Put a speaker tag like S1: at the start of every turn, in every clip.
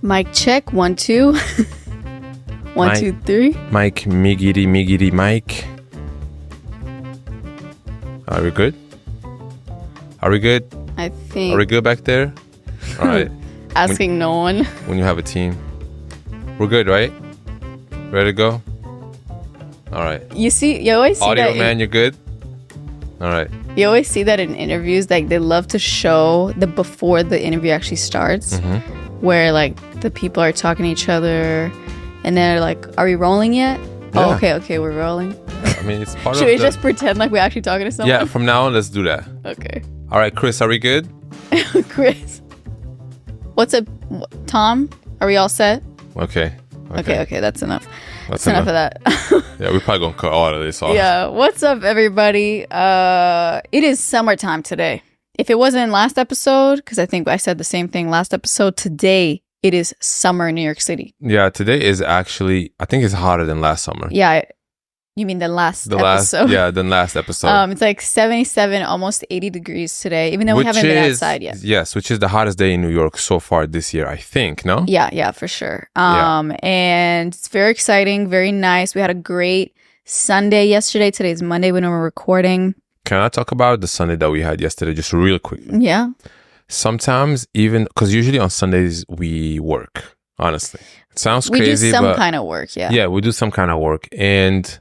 S1: Mic check. 1, 2. 1, 2, 3.
S2: Mike, migity, Mike. Are we good?
S1: I think.
S2: Are we good back there? All right.
S1: Asking no one.
S2: When you have a team. We're good, right? Ready to go? All right.
S1: You always see
S2: Audio
S1: that.
S2: man, you're good? All right.
S1: You always see that in interviews. Like, they love to show the before the interview actually starts, where like the people are talking to each other, and they're like, "Are we rolling yet?"
S2: Yeah.
S1: Oh, okay, we're rolling.
S2: I mean, it's part
S1: Should
S2: of
S1: we just pretend like we're actually talking to someone?
S2: Yeah, from now on, let's do that.
S1: Okay.
S2: All right, Chris, are we good?
S1: Chris. What's up, Tom? Are we all set?
S2: Okay.
S1: Okay, that's enough.
S2: That's
S1: enough of that.
S2: Yeah, we're probably going to cut all of this off.
S1: Yeah, what's up, everybody? It is summertime today. If it wasn't last episode, because I think I said the same thing last episode, today it is summer in New York City.
S2: Yeah, today is actually, I think it's hotter than last summer.
S1: Yeah, you mean the last episode?
S2: Than last episode.
S1: It's like 77, almost 80 degrees today, even though we haven't been outside yet.
S2: Yes, which is the hottest day in New York so far this year, I think, no?
S1: Yeah, for sure. And it's very exciting, very nice. We had a great Sunday yesterday. Today's Monday when we're recording.
S2: Can I talk about the Sunday that we had yesterday just real quick?
S1: Yeah.
S2: Sometimes even, because usually on Sundays we work, honestly. It sounds crazy,
S1: we do some kind of work, yeah.
S2: Yeah, we do some kind of work. And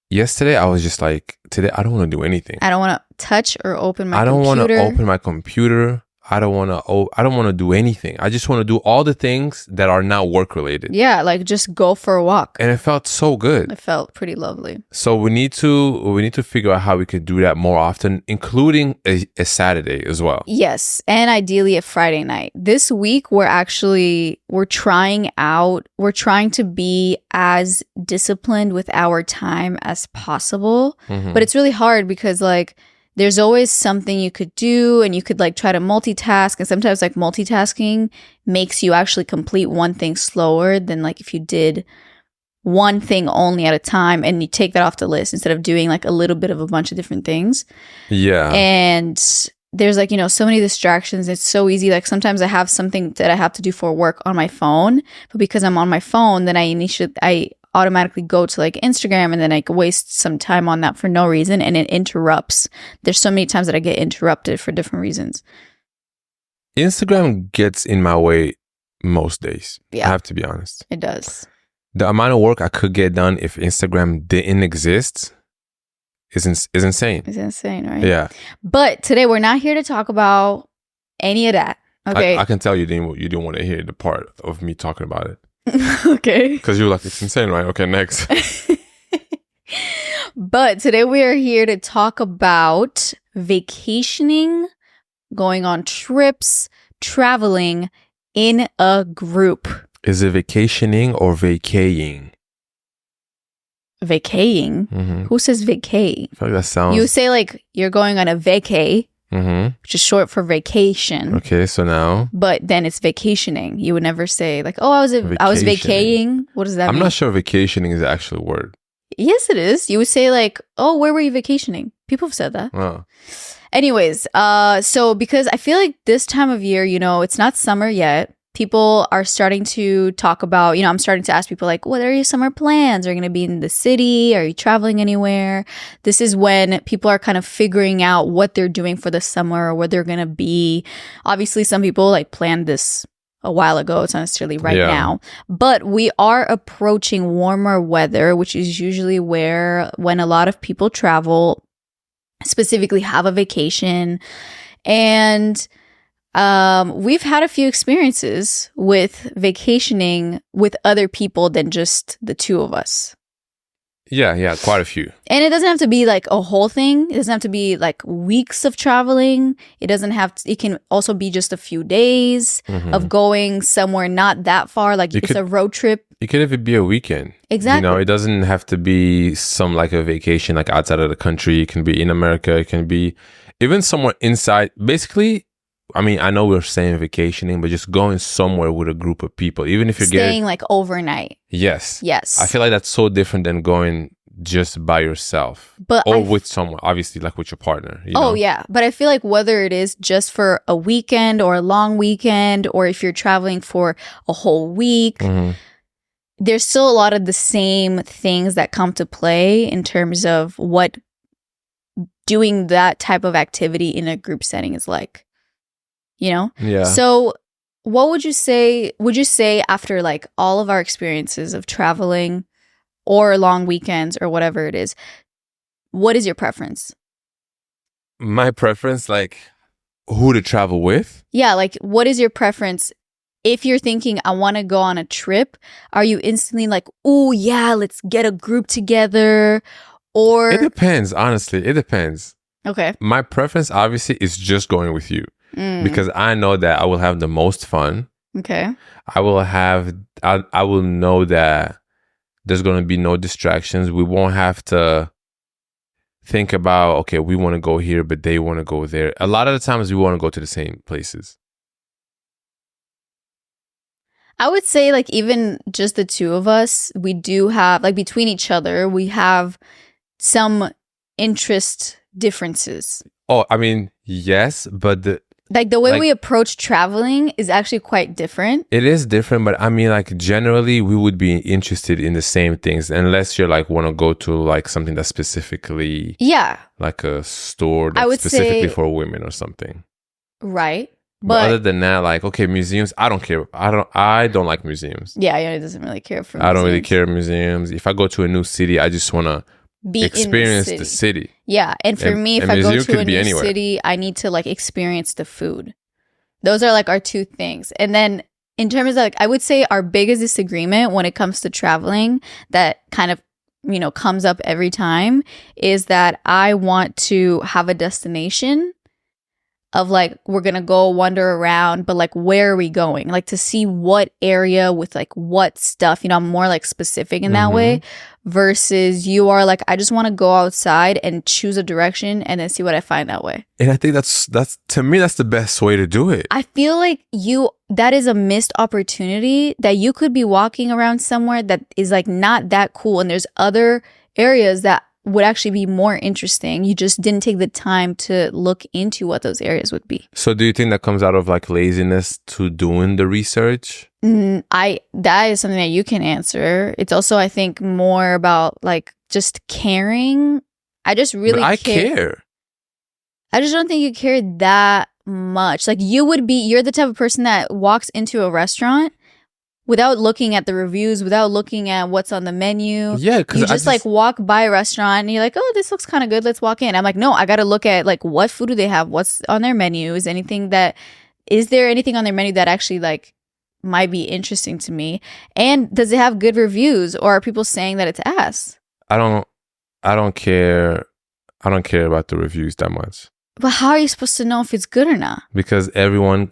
S2: yesterday I was just like, today I don't want to do anything.
S1: I don't want to touch or open my
S2: computer.
S1: I don't want
S2: to open my computer. I don't want to do anything. I just want to do all the things that are not work related.
S1: Yeah, like just go for a walk.
S2: And it felt so good.
S1: It felt pretty lovely.
S2: So we need to figure out how we could do that more often, including a Saturday as well.
S1: Yes, and ideally a Friday night. This week we're trying to be as disciplined with our time as possible. But it's really hard because like there's always something you could do and you could like try to multitask, and sometimes like multitasking makes you actually complete one thing slower than like if you did one thing only at a time and you take that off the list instead of doing like a little bit of a bunch of different things. Yeah. And there's like, so many distractions. It's so easy. Like sometimes I have something that I have to do for work on my phone, but because I'm on my phone, then I automatically go to like Instagram, and then I waste some time on that for no reason, and it interrupts. There's so many times that I get interrupted for different reasons.
S2: Instagram gets in my way most days.
S1: Yeah.
S2: I have to be honest.
S1: It does.
S2: The amount of work I could get done if Instagram didn't exist is insane.
S1: It's insane, right?
S2: Yeah.
S1: But today we're not here to talk about any of that. Okay.
S2: I can tell you didn't want to hear the part of me talking about it.
S1: Okay.
S2: Because you were like, it's insane, right? Okay, next.
S1: But today we are here to talk about vacationing, going on trips, traveling in a group.
S2: Is it vacationing or vacaying?
S1: Vacaying? Who says vacay?
S2: I feel like that sounds...
S1: You say like you're going on a vacay. Which is short for vacation.
S2: Okay, so now...
S1: But then it's vacationing. You would never say like, oh, I was vacaying. What does that mean?
S2: I'm not sure vacationing is the actual word.
S1: Yes, it is. You would say like, oh, where were you vacationing? People have said that.
S2: Oh.
S1: Anyways, so because I feel like this time of year, it's not summer yet. People are starting to talk about, I'm starting to ask people like, what are your summer plans? Are you going to be in the city? Are you traveling anywhere? This is when people are kind of figuring out what they're doing for the summer or where they're going to be. Obviously, some people like planned this a while ago. It's not necessarily right now. But we are approaching warmer weather, which is usually when a lot of people travel, specifically have a vacation. And we've had a few experiences with vacationing with other people than just the two of us.
S2: Yeah, quite a few.
S1: And it doesn't have to be like a whole thing. It doesn't have to be like weeks of traveling. It can also be just a few days of going somewhere not that far. Like it's a road trip.
S2: It could even be a weekend.
S1: Exactly.
S2: It doesn't have to be some like a vacation like outside of the country. It can be in America. It can be even somewhere inside. Basically, I mean, I know we're saying vacationing, but just going somewhere with a group of people, even if you're
S1: staying like overnight.
S2: Yes.
S1: Yes.
S2: I feel like that's so different than going just by yourself,
S1: but
S2: or with someone, obviously, like with your partner. You know?
S1: Yeah, but I feel like whether it is just for a weekend or a long weekend, or if you're traveling for a whole week, there's still a lot of the same things that come to play in terms of what doing that type of activity in a group setting is like, you know?
S2: Yeah.
S1: So what would you say after like all of our experiences of traveling or long weekends or whatever it is, what is your preference?
S2: My preference, like who to travel with?
S1: Yeah, like what is your preference? If you're thinking, I want to go on a trip, are you instantly like, oh yeah, let's get a group together? Or
S2: It depends, honestly. It depends.
S1: Okay.
S2: My preference, obviously, is just going with you because I know that I will have the most fun.
S1: Okay.
S2: I will know that there's going to be no distractions. We won't have to think about, okay, we want to go here, but they want to go there. A lot of the times we want to go to the same places.
S1: I would say like even just the two of us, we do have like between each other, we have some interest differences.
S2: Oh, I mean, yes, but the
S1: way we approach traveling is actually quite different.
S2: It is different, but I mean, like generally we would be interested in the same things unless you're like want to go to like something that's specifically like a store that's specifically for women or something.
S1: Right.
S2: But other than that, like, okay, museums, I don't care. I don't like museums.
S1: Yeah, it doesn't really care for museums.
S2: I don't really care museums. If I go to a new city, I just want to experience the city.
S1: Yeah, and for me, if I go to a new city, I need to like experience the food. Those are like our two things. And then in terms of like, I would say our biggest disagreement when it comes to traveling that kind of, you know, comes up every time is that I want to have a destination of like, we're going to go wander around, but like, where are we going? Like to see what area with like what stuff, you know, I'm more like specific in that way versus you are like, I just want to go outside and choose a direction and then see what I find that way.
S2: And I think that's to me, that's the best way to do it.
S1: I feel like that is a missed opportunity that you could be walking around somewhere that is like not that cool. And there's other areas that would actually be more interesting. You just didn't take the time to look into what those areas would be.
S2: So do you think that comes out of like laziness to doing the research?
S1: That is something that you can answer. It's also, I think, more about like just caring. I just really
S2: care.
S1: I just don't think you care that much. Like you're the type of person that walks into a restaurant without looking at the reviews, without looking at what's on the menu.
S2: Yeah, because
S1: you just like walk by a restaurant and you're like, oh, this looks kind of good. Let's walk in. I'm like, no, I got to look at like what food do they have? What's on their menu? Is there anything on their menu that actually like might be interesting to me? And does it have good reviews or are people saying that it's ass?
S2: I don't care. I don't care about the reviews that much.
S1: But how are you supposed to know if it's good or not? Because
S2: everyone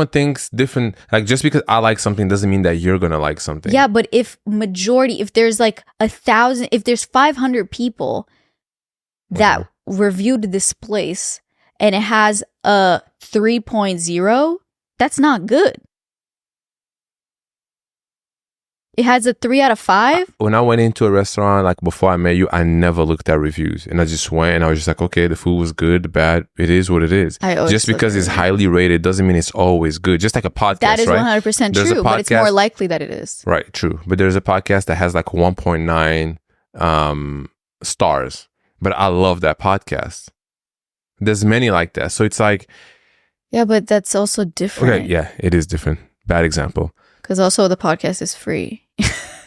S2: thinks different. Like just because I like something doesn't mean that you're gonna like something.
S1: Yeah, but if there's like 1,000, if there's 500 people that reviewed this place and it has a 3.0, that's not good. It has a 3 out of 5.
S2: When I went into a restaurant, like before I met you, I never looked at reviews, and I just went and I was just like, okay, the food was good, bad, it is what it is. Just because it's highly rated doesn't mean it's always good. Just like a podcast,
S1: that is
S2: right?
S1: 100% true, but it's more likely that it is.
S2: Right, true. But there's a podcast that has like 1.9 stars, but I love that podcast. There's many like that, so it's like,
S1: yeah, but that's also different.
S2: Okay, yeah, it is different. Bad example.
S1: Because also the podcast is free.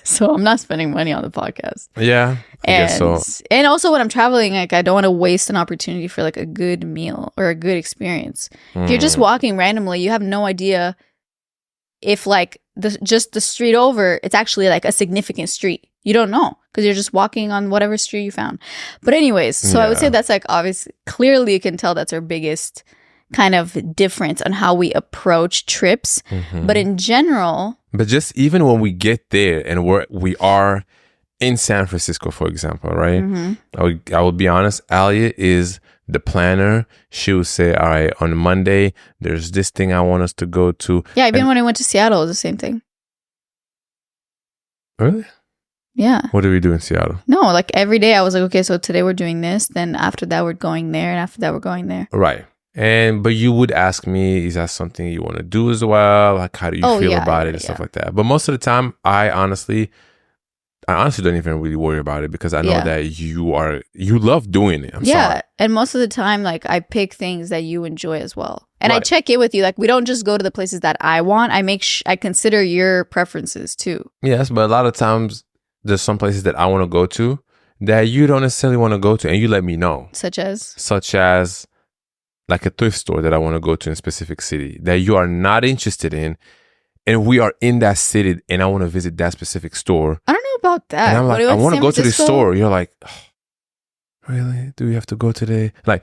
S1: So I'm not spending money on the podcast.
S2: Yeah, I guess so.
S1: And also when I'm traveling, like I don't want to waste an opportunity for like a good meal or a good experience. If you're just walking randomly, you have no idea if like just the street over, it's actually like a significant street. You don't know because you're just walking on whatever street you found. But anyways, so I would say that's like obvious. Clearly you can tell that's our biggest kind of difference on how we approach trips. But in general,
S2: but just even when we get there and we are in San Francisco, for example, right? I would be honest, Alia is the planner. She would say, all right, on Monday there's this thing I want us to go to.
S1: Yeah, even when I went to Seattle, it was the same thing.
S2: Really?
S1: Yeah.
S2: What did we do in Seattle?
S1: No, like every day I was like, okay, so today we're doing this. Then after that, we're going there. And after that, we're going there.
S2: Right. But you would ask me, is that something you want to do as well? Like, how do you feel about it and stuff like that? But most of the time, I honestly don't even really worry about it because I know that you love doing it. I'm sorry.
S1: And most of the time, like I pick things that you enjoy as well. And I check in with you. Like we don't just go to the places that I want. I consider your preferences too.
S2: Yes, but a lot of times there's some places that I want to go to that you don't necessarily want to go to and you let me know.
S1: Such as
S2: like a thrift store that I want to go to in a specific city that you are not interested in, and we are in that city and I want to visit that specific store.
S1: I don't know about that.
S2: And I'm like, I want to go to this store. You're like, oh, really? Do we have to go today? Like,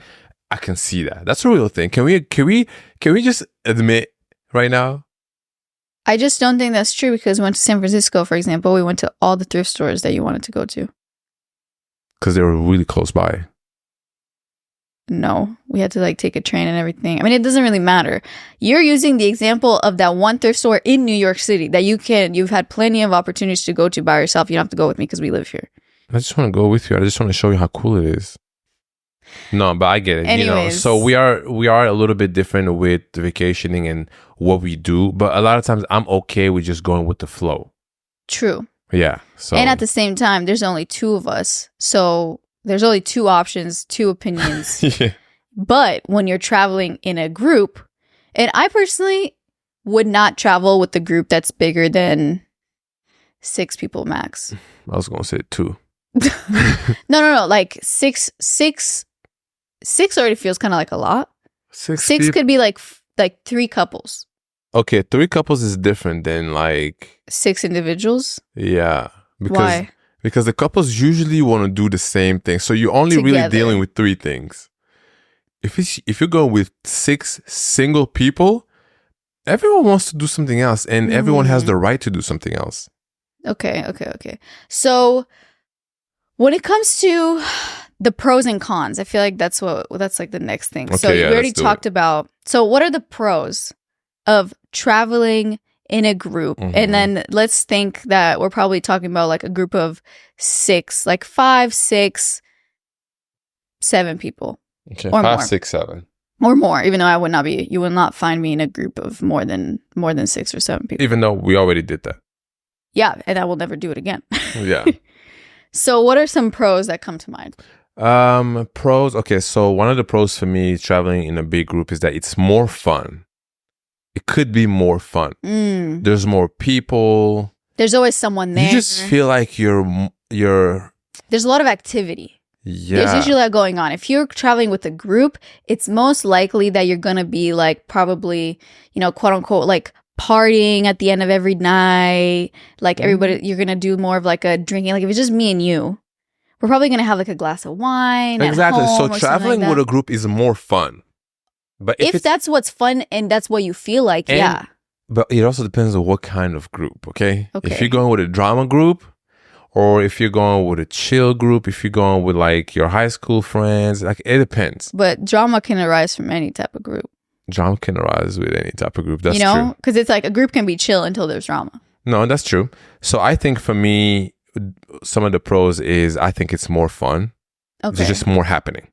S2: I can see that. That's a real thing. Can we just admit right now?
S1: I just don't think that's true because we went to San Francisco, for example. We went to all the thrift stores that you wanted to go to.
S2: Because they were really close by.
S1: No, we had to like take a train and everything. I mean, it doesn't really matter. You're using the example of that one thrift store in New York City that you've had plenty of opportunities to go to by yourself. You don't have to go with me because we live here.
S2: I just want to go with you. I just want to show you how cool it is. No, but I get it.
S1: Anyways.
S2: You know, so we are a little bit different with vacationing and what we do, but a lot of times I'm okay with just going with the flow.
S1: True.
S2: Yeah. So
S1: and at the same time, there's only two of us, so there's only two options, two opinions.
S2: Yeah.
S1: But when you're traveling in a group, and I personally would not travel with a group that's bigger than 6 people max.
S2: I was gonna say 2.
S1: No. Like six already feels kind of like a lot. 6 could be like 3 couples.
S2: Okay, 3 couples is different than like 6
S1: individuals.
S2: Yeah.
S1: Why?
S2: Because the couples usually want to do the same thing. So you're only really dealing with 3 things. If you're going with 6 single people, everyone wants to do something else and everyone has the right to do something else. Okay.
S1: So when it comes to the pros and cons, I feel like that's like the next thing.
S2: Okay,
S1: so we already talked about. So what are the pros of traveling in a group?
S2: Mm-hmm.
S1: And then let's think that we're probably talking about like a group of 6, like 5, 6, 7 people.
S2: Okay,
S1: or
S2: 5,
S1: more.
S2: 6, 7.
S1: Or more, even though you will not find me in a group of more than 6 or 7 people.
S2: Even though we already did that.
S1: Yeah, and I will never do it again.
S2: Yeah.
S1: So what are some pros that come to mind?
S2: Pros. Okay, so one of the pros for me traveling in a big group is that it's more fun. It could be more fun. There's more people.
S1: There's always someone there.
S2: You just feel like you're.
S1: There's a lot of activity.
S2: Yeah.
S1: There's usually a lot going on. If you're traveling with a group, it's most likely that you're gonna be like probably, quote unquote, like partying at the end of every night. Like everybody, you're gonna do more of like a drinking. Like if it's just me and you, we're probably gonna have like a glass of wine.
S2: Exactly. So traveling
S1: like
S2: with a group is more fun. But
S1: if that's what's fun and that's what you feel like, yeah.
S2: But it also depends on what kind of group, okay?
S1: Okay.
S2: If you're going with a drama group, or if you're going with a chill group, if you're going with like your high school friends, like it depends.
S1: But drama can arise from any type of group.
S2: Drama can arise with any type of group. That's true.
S1: Because it's like a group can be chill until there's drama.
S2: No, that's true. So I think for me, some of the pros is I think it's more fun.
S1: Okay.
S2: There's just more happening.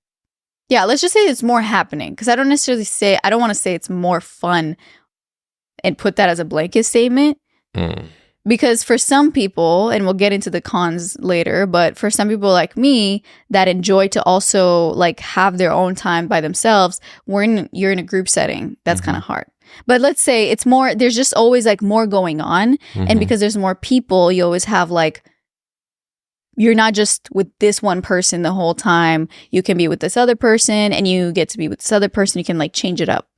S1: Yeah, let's just say it's more happening. Because I don't want to say it's more fun and put that as a blanket statement. Because for some people, and we'll get into the cons later, but for some people like me that enjoy to also like have their own time by themselves, you're in a group setting. That's kind of hard. But let's say it's more, there's just always like more going on. And because there's more people, you always have like, you're not just with this one person the whole time. You can be with this other person and you get to be with this other person. You can like change it up.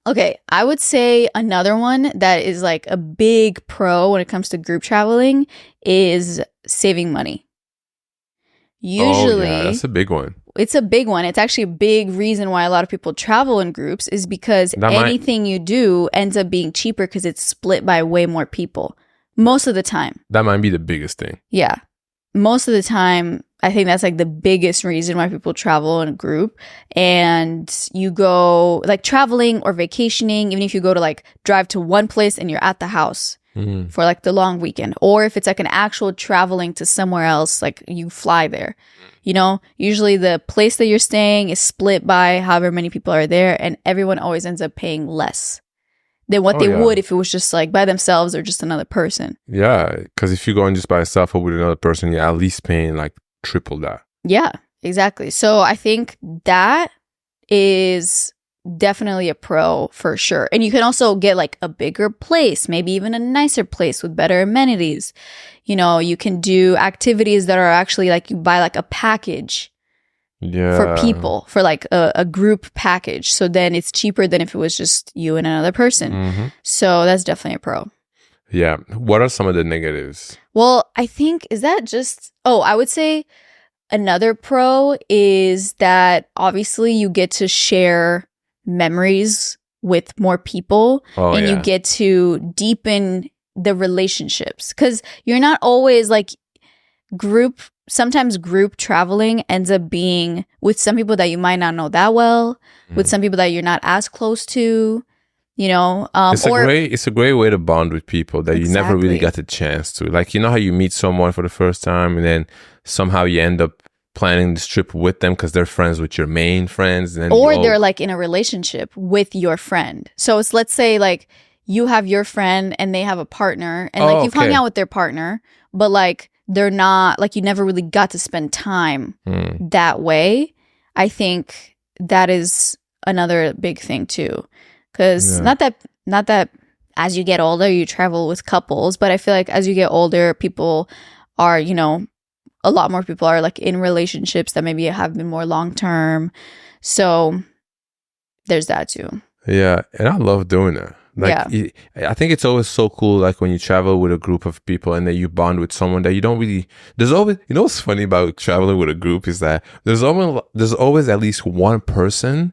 S1: Okay, I would say another one that is like a big pro when it comes to group traveling is saving money. Usually,
S2: that's a big one.
S1: It's a big one. It's actually a big reason why a lot of people travel in groups is because anything you do ends up being cheaper because it's split by way more people. Most of the time.
S2: That might be the biggest thing.
S1: Yeah. Most of the time, I think that's like the biggest reason why people travel in a group. And you go like traveling or vacationing, even if you go to like drive to one place and you're at the house, for like the long weekend, or if it's like an actual traveling to somewhere else, like you fly there, you know, usually the place that you're staying is split by however many people are there, and everyone always ends up paying less than what they would if it was just like by themselves or just another person.
S2: Yeah, because if you're going just by yourself or with another person, you're at least paying like triple that.
S1: Yeah, exactly. So I think that is definitely a pro for sure. And you can also get like a bigger place, maybe even a nicer place with better amenities. You know, you can do activities that are actually like you buy like a package for people, for like a group package. So then it's cheaper than if it was just you and another person. So that's definitely a pro.
S2: Yeah. What are some of the negatives?
S1: Well, I think, is that just, I would say another pro is that obviously you get to share memories with more people, and you get to deepen the relationships, because you're not always like sometimes group traveling ends up being with some people that you might not know that well, with some people that you're not as close to, you know.
S2: It's a great way to bond with people that you never really got the chance to. Like, you know how you meet someone for the first time and then somehow you end up planning this trip with them because they're friends with your main friends, and then
S1: they're like in a relationship with your friend. So it's, let's say like you have your friend and they have a partner, and like you've hung out with their partner, but like they're not, like you never really got to spend time that way. I think that is another big thing too, because not that as you get older you travel with couples, but I feel like as you get older, people are, you know, a lot more people are like in relationships that maybe have been more long term. So there's that too.
S2: Yeah, and I love doing that. Like, I think it's always so cool, like when you travel with a group of people and then you bond with someone that you don't really, there's always, you know what's funny about traveling with a group is that there's always at least one person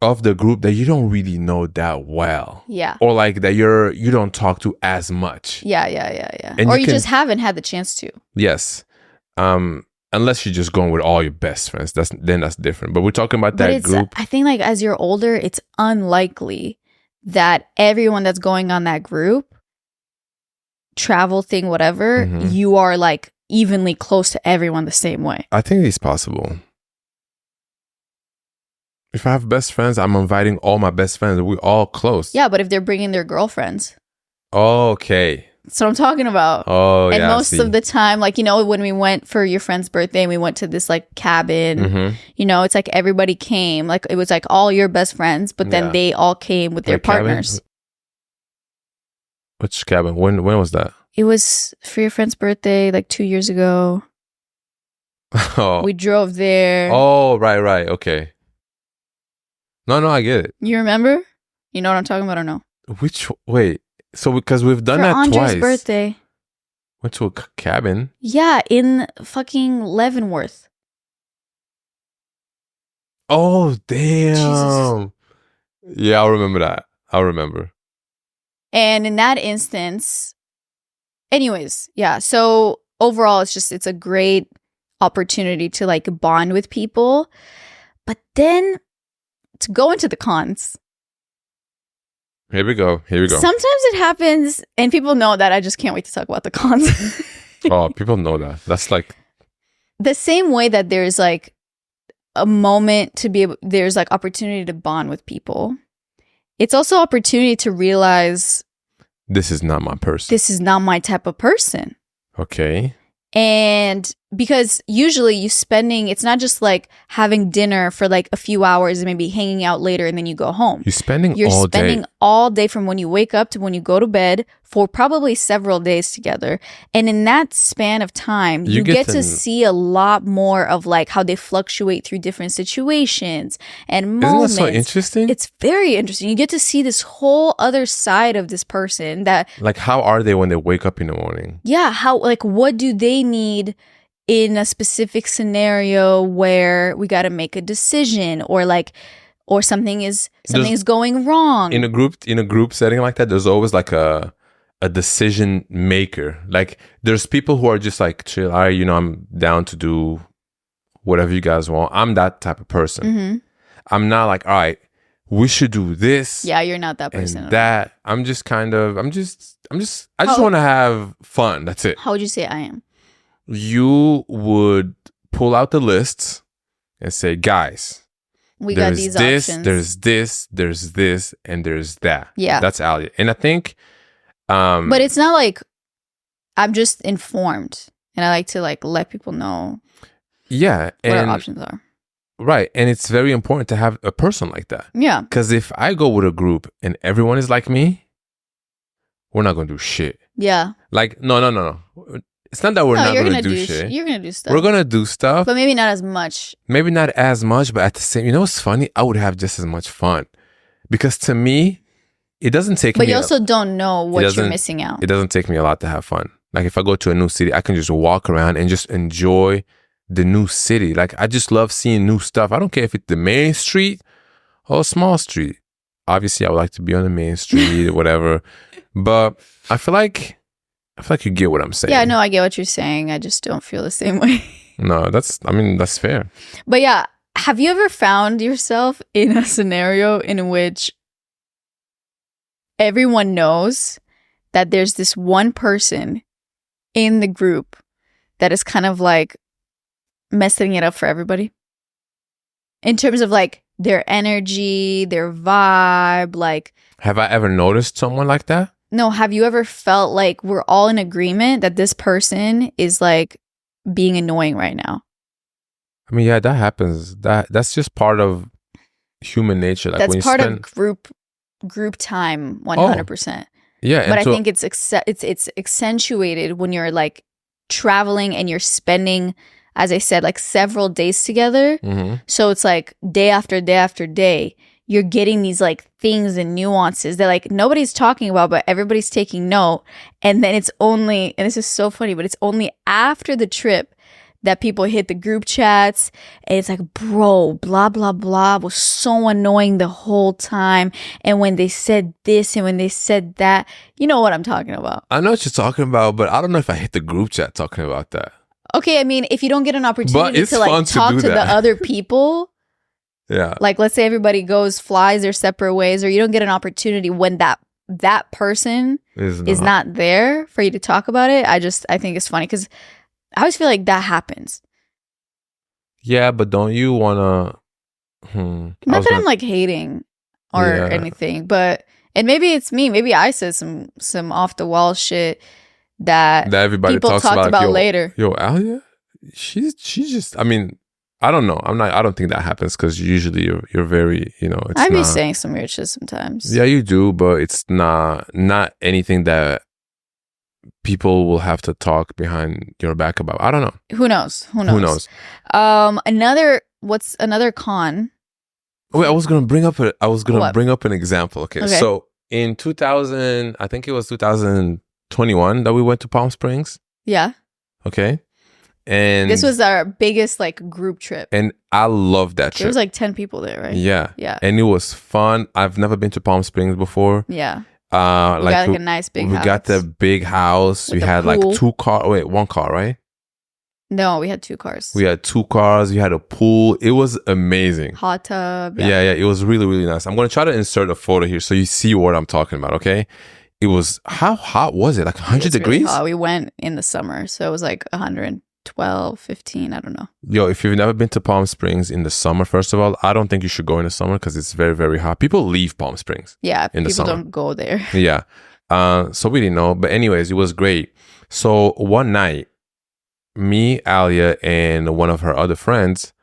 S2: of the group that you don't really know that well.
S1: Yeah.
S2: Or like that you don't talk to as much.
S1: Yeah. And or you just haven't had the chance to.
S2: Yes. Unless you're just going with all your best friends. That's different. But we're talking about that group.
S1: I think like as you're older, it's unlikely that everyone that's going on that group travel thing, whatever, you are like evenly close to everyone the same way.
S2: I think it's possible. If I have best friends, I'm inviting all my best friends. We're all close.
S1: Yeah, but if they're bringing their girlfriends.
S2: Okay.
S1: That's what I'm talking about.
S2: Oh,
S1: and most of the time, like, you know, when we went for your friend's birthday and we went to this like cabin, you know, it's like everybody came. Like it was like all your best friends, but then they all came with their partners.
S2: Cabin? Which cabin? When was that?
S1: It was for your friend's birthday like 2 years ago.
S2: Oh.
S1: We drove there.
S2: Oh, right. Okay. No, I get it.
S1: You remember? You know what I'm talking about or no?
S2: Wait. So because we've done
S1: for
S2: that
S1: Andre's
S2: twice.
S1: Birthday.
S2: Went to a cabin.
S1: Yeah, in fucking Leavenworth.
S2: Oh, damn.
S1: Jesus.
S2: Yeah, I'll remember that. I'll remember.
S1: And in that instance, anyways, yeah. So overall, it's a great opportunity to like bond with people. But then to go into the cons.
S2: Here we go.
S1: Sometimes it happens, and people know that. I just can't wait to talk about the cons.
S2: Oh, people know that. That's like
S1: the same way that there's like a moment to be able, there's like opportunity to bond with people. It's also opportunity to realize
S2: this is not my person.
S1: This is not my type of person.
S2: Okay.
S1: And because usually it's not just like having dinner for like a few hours and maybe hanging out later and then you go home.
S2: You're spending
S1: all day from when you wake up to when you go to bed for probably several days together. And in that span of time, you get to see a lot more of like how they fluctuate through different situations and moments.
S2: Isn't that so interesting?
S1: It's very interesting. You get to see this whole other side of this person that,
S2: like, how are they when they wake up in the morning?
S1: Yeah. How, like, what do they need in a specific scenario where we got to make a decision or something is going wrong
S2: in a group setting like that? There's always like a decision maker. Like there's people who are just like chill. All right, you know, I'm down to do whatever you guys want. I'm that type of person. I'm not like, all right, we should do this.
S1: Yeah, you're not that
S2: and
S1: person.
S2: that. I'm just kind of, I just want to have fun. That's it.
S1: How would you say I am?
S2: You would pull out the lists and say, guys,
S1: we got these options.
S2: There's this, and there's that.
S1: Yeah.
S2: That's Alia. And I think...
S1: but it's not like I'm just informed. And I like to like let people know
S2: what
S1: our options are.
S2: Right. And it's very important to have a person like that.
S1: Yeah.
S2: Because if I go with a group and everyone is like me, we're not going to do shit.
S1: Yeah.
S2: Like, no. It's not that we're not going to do shit.
S1: You're going to do stuff.
S2: We're going to do stuff.
S1: But maybe not as much.
S2: Maybe not as much, but at the same... You know what's funny? I would have just as much fun. Because to me, it doesn't take me...
S1: But you also don't know what you're missing out.
S2: It doesn't take me a lot to have fun. Like if I go to a new city, I can just walk around and just enjoy the new city. Like I just love seeing new stuff. I don't care if it's the main street or a small street. Obviously, I would like to be on the main street or whatever. But I feel like you get what I'm saying.
S1: Yeah, no, I get what you're saying. I just don't feel the same way.
S2: No, that's fair.
S1: But yeah, have you ever found yourself in a scenario in which everyone knows that there's this one person in the group that is kind of like messing it up for everybody? In terms of like their energy, their vibe, like...
S2: Have I ever noticed someone like that?
S1: No, have you ever felt like we're all in agreement that this person is like being annoying right now?
S2: I mean, yeah, that happens. That's just part of human nature. Like
S1: that's
S2: when
S1: part of group time, 100%.
S2: Yeah,
S1: but I think it's accentuated when you're like traveling and you're spending, as I said, like several days together.
S2: Mm-hmm.
S1: So it's like day after day after day, you're getting these like things and nuances that like nobody's talking about, but everybody's taking note. And then it's only, and this is so funny, but it's only after the trip that people hit the group chats and it's like, bro, blah, blah, blah was so annoying the whole time. And when they said this and when they said that, you know what I'm talking about.
S2: I know what you're talking about, but I don't know if I hit the group chat talking about that.
S1: Okay, I mean, if you don't get an opportunity to like talk to the other people,
S2: yeah, like
S1: let's say everybody flies their separate ways, or you don't get an opportunity when that person is not there for you to talk about it. I think it's funny because I always feel like that happens.
S2: Yeah, but don't you want to...
S1: Not that I'm like hating or anything, but... And maybe it's me. Maybe I said some off-the-wall shit that
S2: everybody
S1: people talked about
S2: like,
S1: later.
S2: Yo, Alia? She's just... I mean, I don't know. I don't think that happens because usually you're very, it's
S1: I be saying some weird shit sometimes.
S2: Yeah, you do, but it's not anything that people will have to talk behind your back about. I don't know.
S1: Who knows? What's another con?
S2: Wait, I was gonna bring up an example. Okay, so in 2000, I think it was 2021 that we went to Palm Springs.
S1: Yeah.
S2: Okay. And
S1: this was our biggest like group trip.
S2: And I love that trip.
S1: There was like 10 people there, right?
S2: Yeah.
S1: Yeah.
S2: And it was fun. I've never been to Palm Springs before.
S1: Yeah. We got like a nice big house.
S2: We got the big house. We had like one car, right?
S1: No, we had 2 cars.
S2: We had 2 cars. We had a pool. It was amazing.
S1: Hot tub.
S2: Yeah. It was really, really nice. I'm going to try to insert a photo here so you see what I'm talking about, okay? It was, how hot was it? Like 100 degrees?
S1: Really hot. We went in the summer, so it was like 112, 15, I don't know.
S2: Yo, if you've never been to Palm Springs in the summer, first of all, I don't think you should go in the summer because it's very, very hot. People leave Palm Springs.
S1: Yeah,
S2: in the summer.
S1: People don't go there.
S2: Yeah. So we didn't know. But anyways, it was great. So one night, me, Alia, and one of her other friends,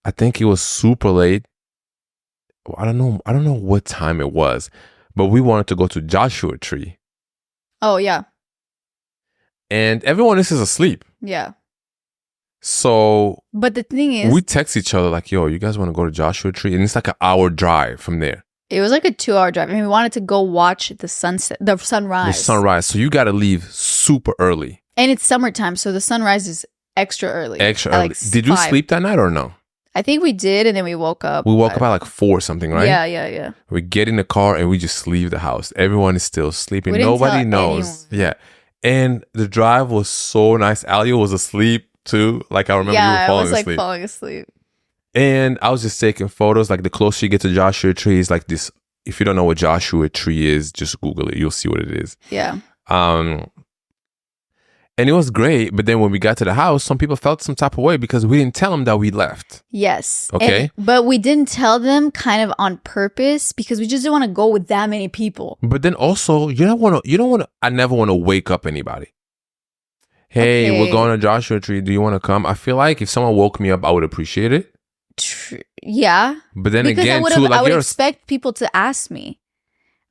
S2: I think it was super late. I don't know what time it was, but we wanted to go to Joshua Tree.
S1: Oh, yeah.
S2: And everyone else is asleep.
S1: Yeah.
S2: So,
S1: but the thing is,
S2: we text each other like, yo, you guys want to go to Joshua Tree? And it's like an hour drive from there.
S1: It was like a 2-hour drive. I mean, we wanted to go watch the sunset, the sunrise.
S2: The sunrise. So you got to leave super early.
S1: And it's summertime, so the sunrise is extra early.
S2: Extra early.
S1: Like
S2: did you sleep that night or no?
S1: I think we did, and then we woke up.
S2: We woke up at like 4 something, right?
S1: Yeah.
S2: We get in the car and we just leave the house. Everyone is still sleeping. Nobody knows. Anyone. Yeah. And the drive was so nice. Alia was asleep too. Like I remember you were falling asleep.
S1: Falling asleep.
S2: And I was just taking photos. Like the closer you get to Joshua Tree, is like this. If you don't know what Joshua Tree is, just Google it. You'll see what it is.
S1: Yeah.
S2: And it was great. But then when we got to the house, some people felt some type of way because we didn't tell them that we left.
S1: Yes.
S2: Okay.
S1: But we didn't tell them kind of on purpose because we just didn't want to go with that many people.
S2: But then also, you don't want to, I never want to wake up anybody. Hey,
S1: Okay.
S2: we're going to Joshua Tree. Do you want to come? I feel like if someone woke me up, I would appreciate it.
S1: Yeah.
S2: But then
S1: because
S2: again,
S1: I
S2: too, like
S1: would expect people to ask me.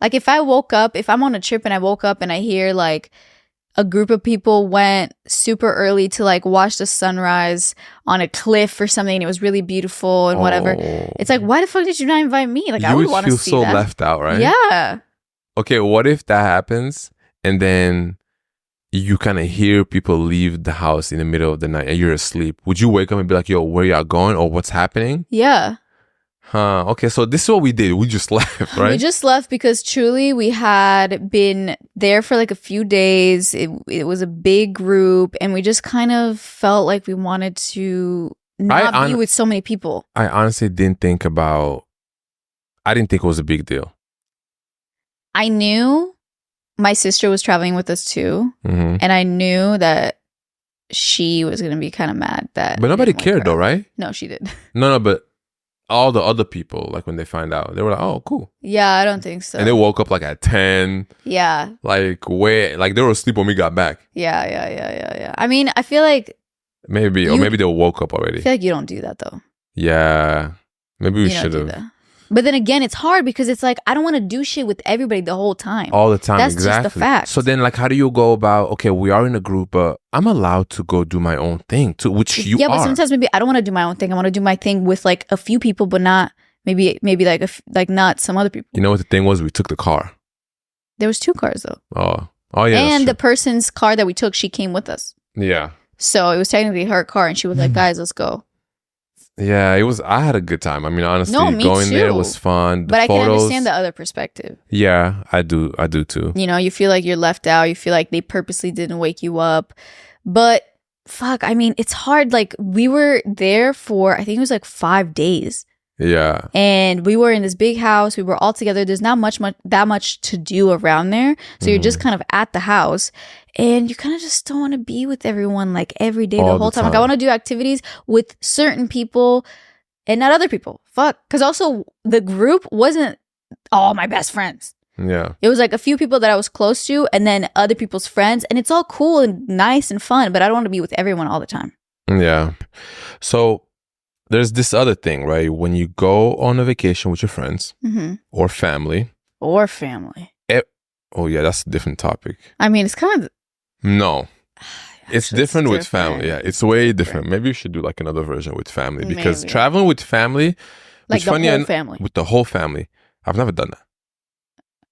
S1: Like if I'm on a trip and I woke up and I hear like a group of people went super early to like watch the sunrise on a cliff or something and it was really beautiful and whatever. It's like, why the fuck did you not invite me? Like I would want to see that.
S2: You would feel so left out, right?
S1: Yeah.
S2: Okay, what if that happens and then you kind of hear people leave the house in the middle of the night and you're asleep? Would you wake up and be like, yo, where y'all going or what's happening?
S1: Yeah.
S2: Huh. Okay, so this is what we did. We just left, right?
S1: We just left because truly we had been there for like a few days. It was a big group and we just kind of felt like we wanted to not be with so many people.
S2: I honestly didn't think it was a big deal.
S1: I knew my sister was traveling with us too.
S2: Mm-hmm.
S1: And I knew that she was going to be kind of mad that.
S2: But nobody cared though, right?
S1: No, she did.
S2: No, but all the other people, like when they find out, they were like, oh, cool.
S1: Yeah, I don't think so.
S2: And they woke up like at 10.
S1: Yeah.
S2: Like they were asleep when we got back.
S1: Yeah. I mean, I feel like.
S2: Maybe they woke up already.
S1: I feel like you don't do that though.
S2: Yeah. Maybe we should have.
S1: But then again, it's hard because it's like, I don't want to do shit with everybody the whole time.
S2: All the time,
S1: That's
S2: exactly.
S1: just the fact.
S2: So then, like, how do you go about, okay, we are in a group, but I'm allowed to go do my own thing, too, which you are.
S1: Yeah, but sometimes maybe I don't want to do my own thing. I want to do my thing with, like, a few people, but not, maybe like not some other people.
S2: You know what the thing was? We took the car.
S1: There was 2 cars, though.
S2: Oh yeah.
S1: And the person's car that we took, she came with us.
S2: Yeah.
S1: So it was technically her car, and she was like, guys, let's go.
S2: Yeah, it was. I had a good time. I mean, honestly,
S1: going
S2: there was fun.
S1: But I can understand the other perspective.
S2: Yeah, I do too.
S1: You know, you feel like you're left out. You feel like they purposely didn't wake you up. But fuck, I mean, it's hard. Like we were there for, I think it was like 5 days.
S2: Yeah.
S1: And we were in this big house. We were all together. There's not that much to do around there. So you're just kind of at the house. And you kind of just don't want to be with everyone like every day, the whole time. Like I want to do activities with certain people and not other people. Fuck. Because also the group wasn't all my best friends.
S2: Yeah.
S1: It was like a few people that I was close to and then other people's friends. And it's all cool and nice and fun. But I don't want to be with everyone all the time.
S2: Yeah. So there's this other thing, right? When you go on a vacation with your friends or family. Oh, yeah, that's a different topic.
S1: I mean, it's kind of...
S2: No. It's different with family. Yeah, it's way different. Maybe we should do like another version with family because traveling with family...
S1: Like the whole family.
S2: With the whole family. I've never done that.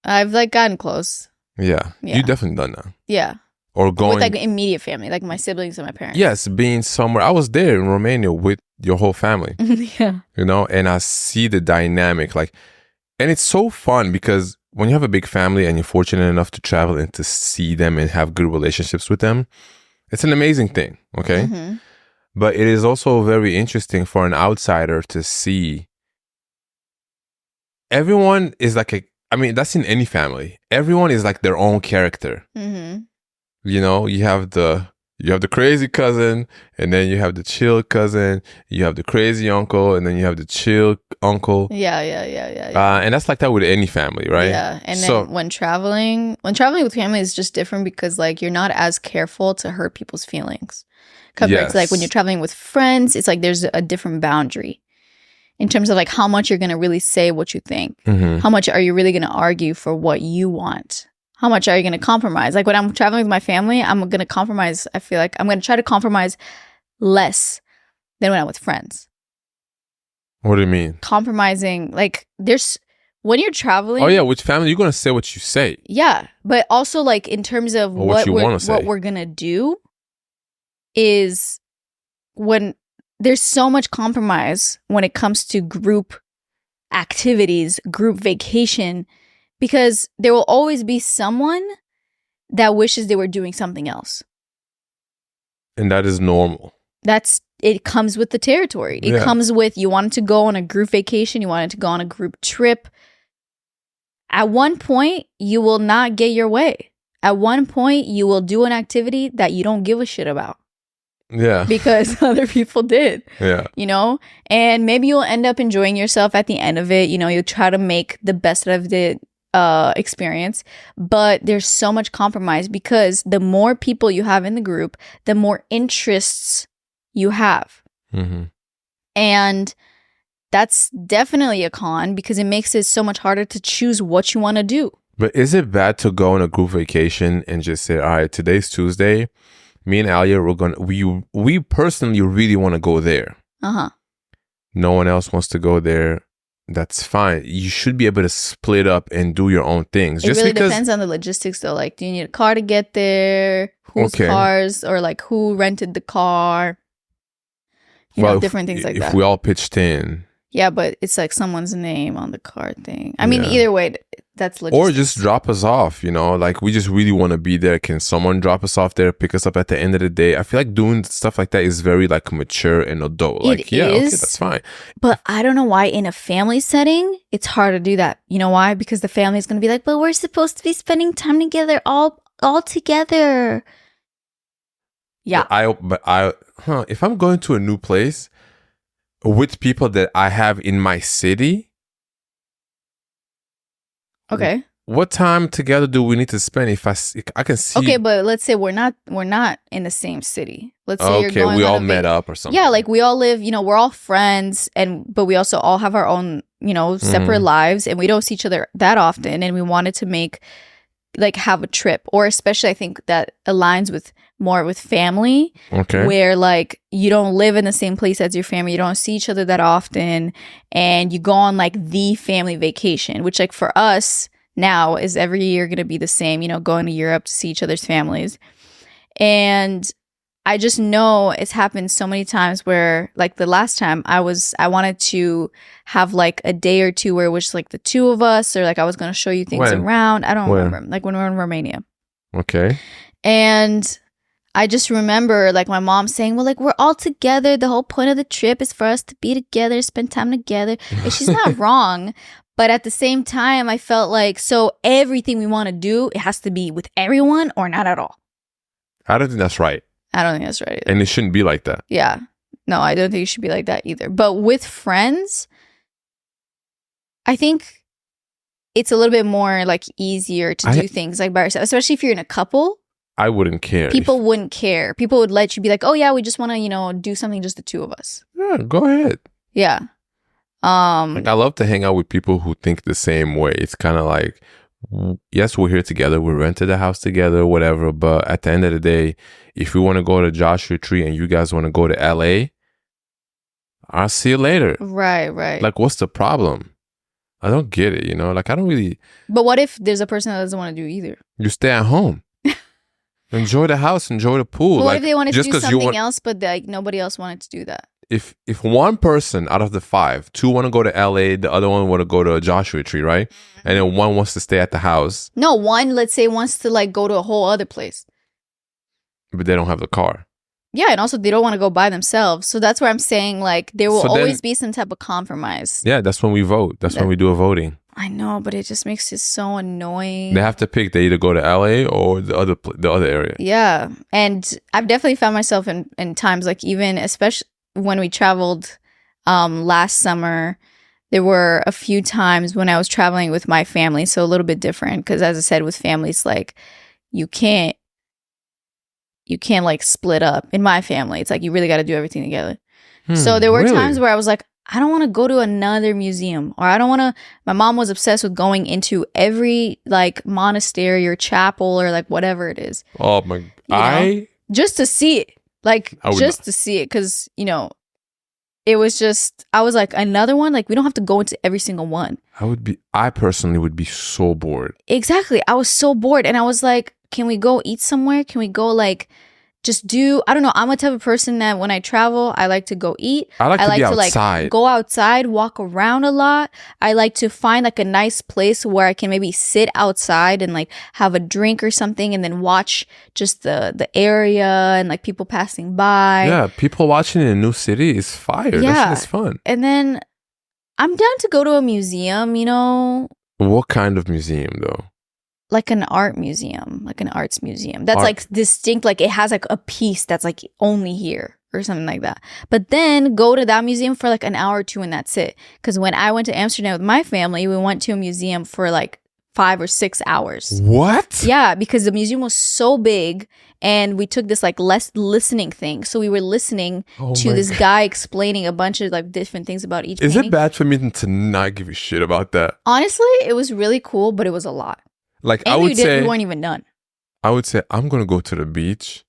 S1: I've like gotten close.
S2: Yeah. You definitely done that.
S1: Yeah.
S2: Or going...
S1: With like immediate family, like my siblings and my parents.
S2: Yes, being somewhere. I was there in Romania with your whole family.
S1: Yeah.
S2: You know, and I see the dynamic. Like, and it's so fun because when you have a big family and you're fortunate enough to travel and to see them and have good relationships with them, it's an amazing thing. Okay. Mm-hmm. But it is also very interesting for an outsider to see everyone is like I mean, that's in any family. Everyone is like their own character. Mm-hmm. You know, you have the crazy cousin, and then you have the chill cousin, you have the crazy uncle, and then you have the chill uncle.
S1: Yeah.
S2: And that's like that with any family, right?
S1: Yeah. And then when traveling with family is just different because like you're not as careful to hurt people's feelings. Compared to like when you're traveling with friends, it's like there's a different boundary in terms of like how much you're going to really say what you think. Mm-hmm. How much are you really going to argue for what you want? How much are you going to compromise? Like when I'm traveling with my family, I'm going to compromise. I feel like I'm going to try to compromise less than when I'm with friends.
S2: What do you mean?
S1: Compromising, like when you're traveling.
S2: Oh yeah, with family, you're going to say what you say.
S1: Yeah, but also like in terms of what we're going to do is when there's so much compromise when it comes to group activities, group vacation, because there will always be someone that wishes they were doing something else.
S2: And that is normal.
S1: it comes with the territory. It comes with, you wanted to go on a group vacation, you wanted to go on a group trip. At one point, you will not get your way. At one point, you will do an activity that you don't give a shit about.
S2: Yeah.
S1: Because other people did.
S2: Yeah.
S1: You know? And maybe you'll end up enjoying yourself at the end of it. You know, you'll try to make the best of the experience. But there's so much compromise because the more people you have in the group, the more interests you have.
S2: Mm-hmm.
S1: And that's definitely a con because it makes it so much harder to choose what you want to do.
S2: But is it bad to go on a group vacation and just say, all right, today's Tuesday, me and Alia, we personally really want to go there. No one else wants to go there. That's fine. You should be able to split up and do your own things.
S1: It really depends on the logistics though. Like, do you need a car to get there? Whose cars? Or like who rented the car? You know, different things like that.
S2: If we all pitched in.
S1: Yeah, but it's like someone's name on the car thing. I mean, either way, that's logistics.
S2: Or just drop us off, you know? Like, we just really want to be there. Can someone drop us off there, pick us up at the end of the day? I feel like doing stuff like that is very, like, mature and adult. Like, okay, that's fine.
S1: But I don't know why in a family setting, it's hard to do that. You know why? Because the family's going to be like, but we're supposed to be spending time together all together. Yeah.
S2: If I'm going to a new place with people that I have in my city.
S1: Okay.
S2: What time together do we need to spend if I can see?
S1: Okay, but let's say we're not in the same city. Let's say you're going
S2: we all met up or something.
S1: Yeah, like we all live, you know, we're all friends but we also all have our own, you know, separate lives and we don't see each other that often and we wanted to have a trip, or especially I think that aligns more with family, where like you don't live in the same place as your family, you don't see each other that often, and you go on like the family vacation, which like for us now is every year going to be the same, you know, going to Europe to see each other's families. And I just know it's happened so many times where like the last time I wanted to have like a day or two where it was like the two of us, or like I was going to show you things around. I don't remember. Like when we were in Romania.
S2: Okay.
S1: And I just remember like my mom saying, well, like we're all together. The whole point of the trip is for us to be together, spend time together. And she's not wrong. But at the same time, I felt like, so everything we want to do, it has to be with everyone or not at all.
S2: I don't think that's right.
S1: I don't think that's right either.
S2: And it shouldn't be like that.
S1: Yeah. No, I don't think it should be like that either. But with friends, I think it's a little bit more like easier to do things like by yourself, especially if you're in a couple.
S2: I wouldn't care.
S1: People wouldn't care. People would let you be like, oh yeah, we just want to, you know, do something just the two of us.
S2: Yeah, go ahead.
S1: Yeah.
S2: Like I love to hang out with people who think the same way. It's kind of like, yes, we're here together. We rented a house together, whatever. But at the end of the day, if we want to go to Joshua Tree and you guys want to go to LA, I'll see you later.
S1: Right.
S2: Like, what's the problem? I don't get it, you know? Like, I don't really...
S1: But what if there's a person that doesn't want to do either?
S2: You stay at home. Enjoy the house, enjoy the pool.
S1: Well,
S2: like,
S1: what if they wanted to do something else, but like nobody else wanted to do that?
S2: If one person out of the 5, 2 want to go to LA, the other one want to go to Joshua Tree, right? And then one wants to stay at the house.
S1: No, one, let's say, wants to like go to a whole other place.
S2: But they don't have the car.
S1: Yeah, and also they don't want to go by themselves. So that's where I'm saying like there will always be some type of compromise.
S2: Yeah, that's when we vote. That's when we do a voting.
S1: I know, but it just makes it so annoying.
S2: They have to pick. They either go to LA or the other area.
S1: Yeah, and I've definitely found myself in times like even especially when we traveled last summer, there were a few times when I was traveling with my family, so a little bit different because as I said, with families, like you can't like split up. In my family, it's like you really got to do everything together. So there were times where I was like, I don't want to go to another museum, or I don't want to. My mom was obsessed with going into every like monastery or chapel or like whatever it is.
S2: Oh my!
S1: Just to see it, like just to see it, because you know, it was just. I was like, another one. Like we don't have to go into every single one.
S2: I personally would be so bored.
S1: Exactly, I was so bored, and I was like, can we go eat somewhere? Can we go like just do, I don't know, I'm a type of person that when I travel, I like to go eat.
S2: I like to be outside.
S1: Like go outside, walk around a lot. I like to find like a nice place where I can maybe sit outside and like have a drink or something and then watch just the area and like people passing by.
S2: Yeah, people watching in a new city is fire.
S1: Yeah.
S2: That shit is fun.
S1: And then I'm down to go to a museum, you know.
S2: What kind of museum though?
S1: Like an art museum, like an arts museum. That's like distinct, like it has like a piece that's like only here or something like that. But then go to that museum for like an hour or two and that's it. Because when I went to Amsterdam with my family, we went to a museum for like 5 or 6 hours.
S2: What?
S1: Yeah, because the museum was so big and we took this like listening thing. So we were listening to this guy explaining a bunch of like different things about each painting.
S2: Is it bad for me to not give a shit about that?
S1: Honestly, it was really cool, but it was a lot.
S2: Like
S1: and
S2: I would say,
S1: we weren't even done.
S2: I would say I'm gonna go to the beach.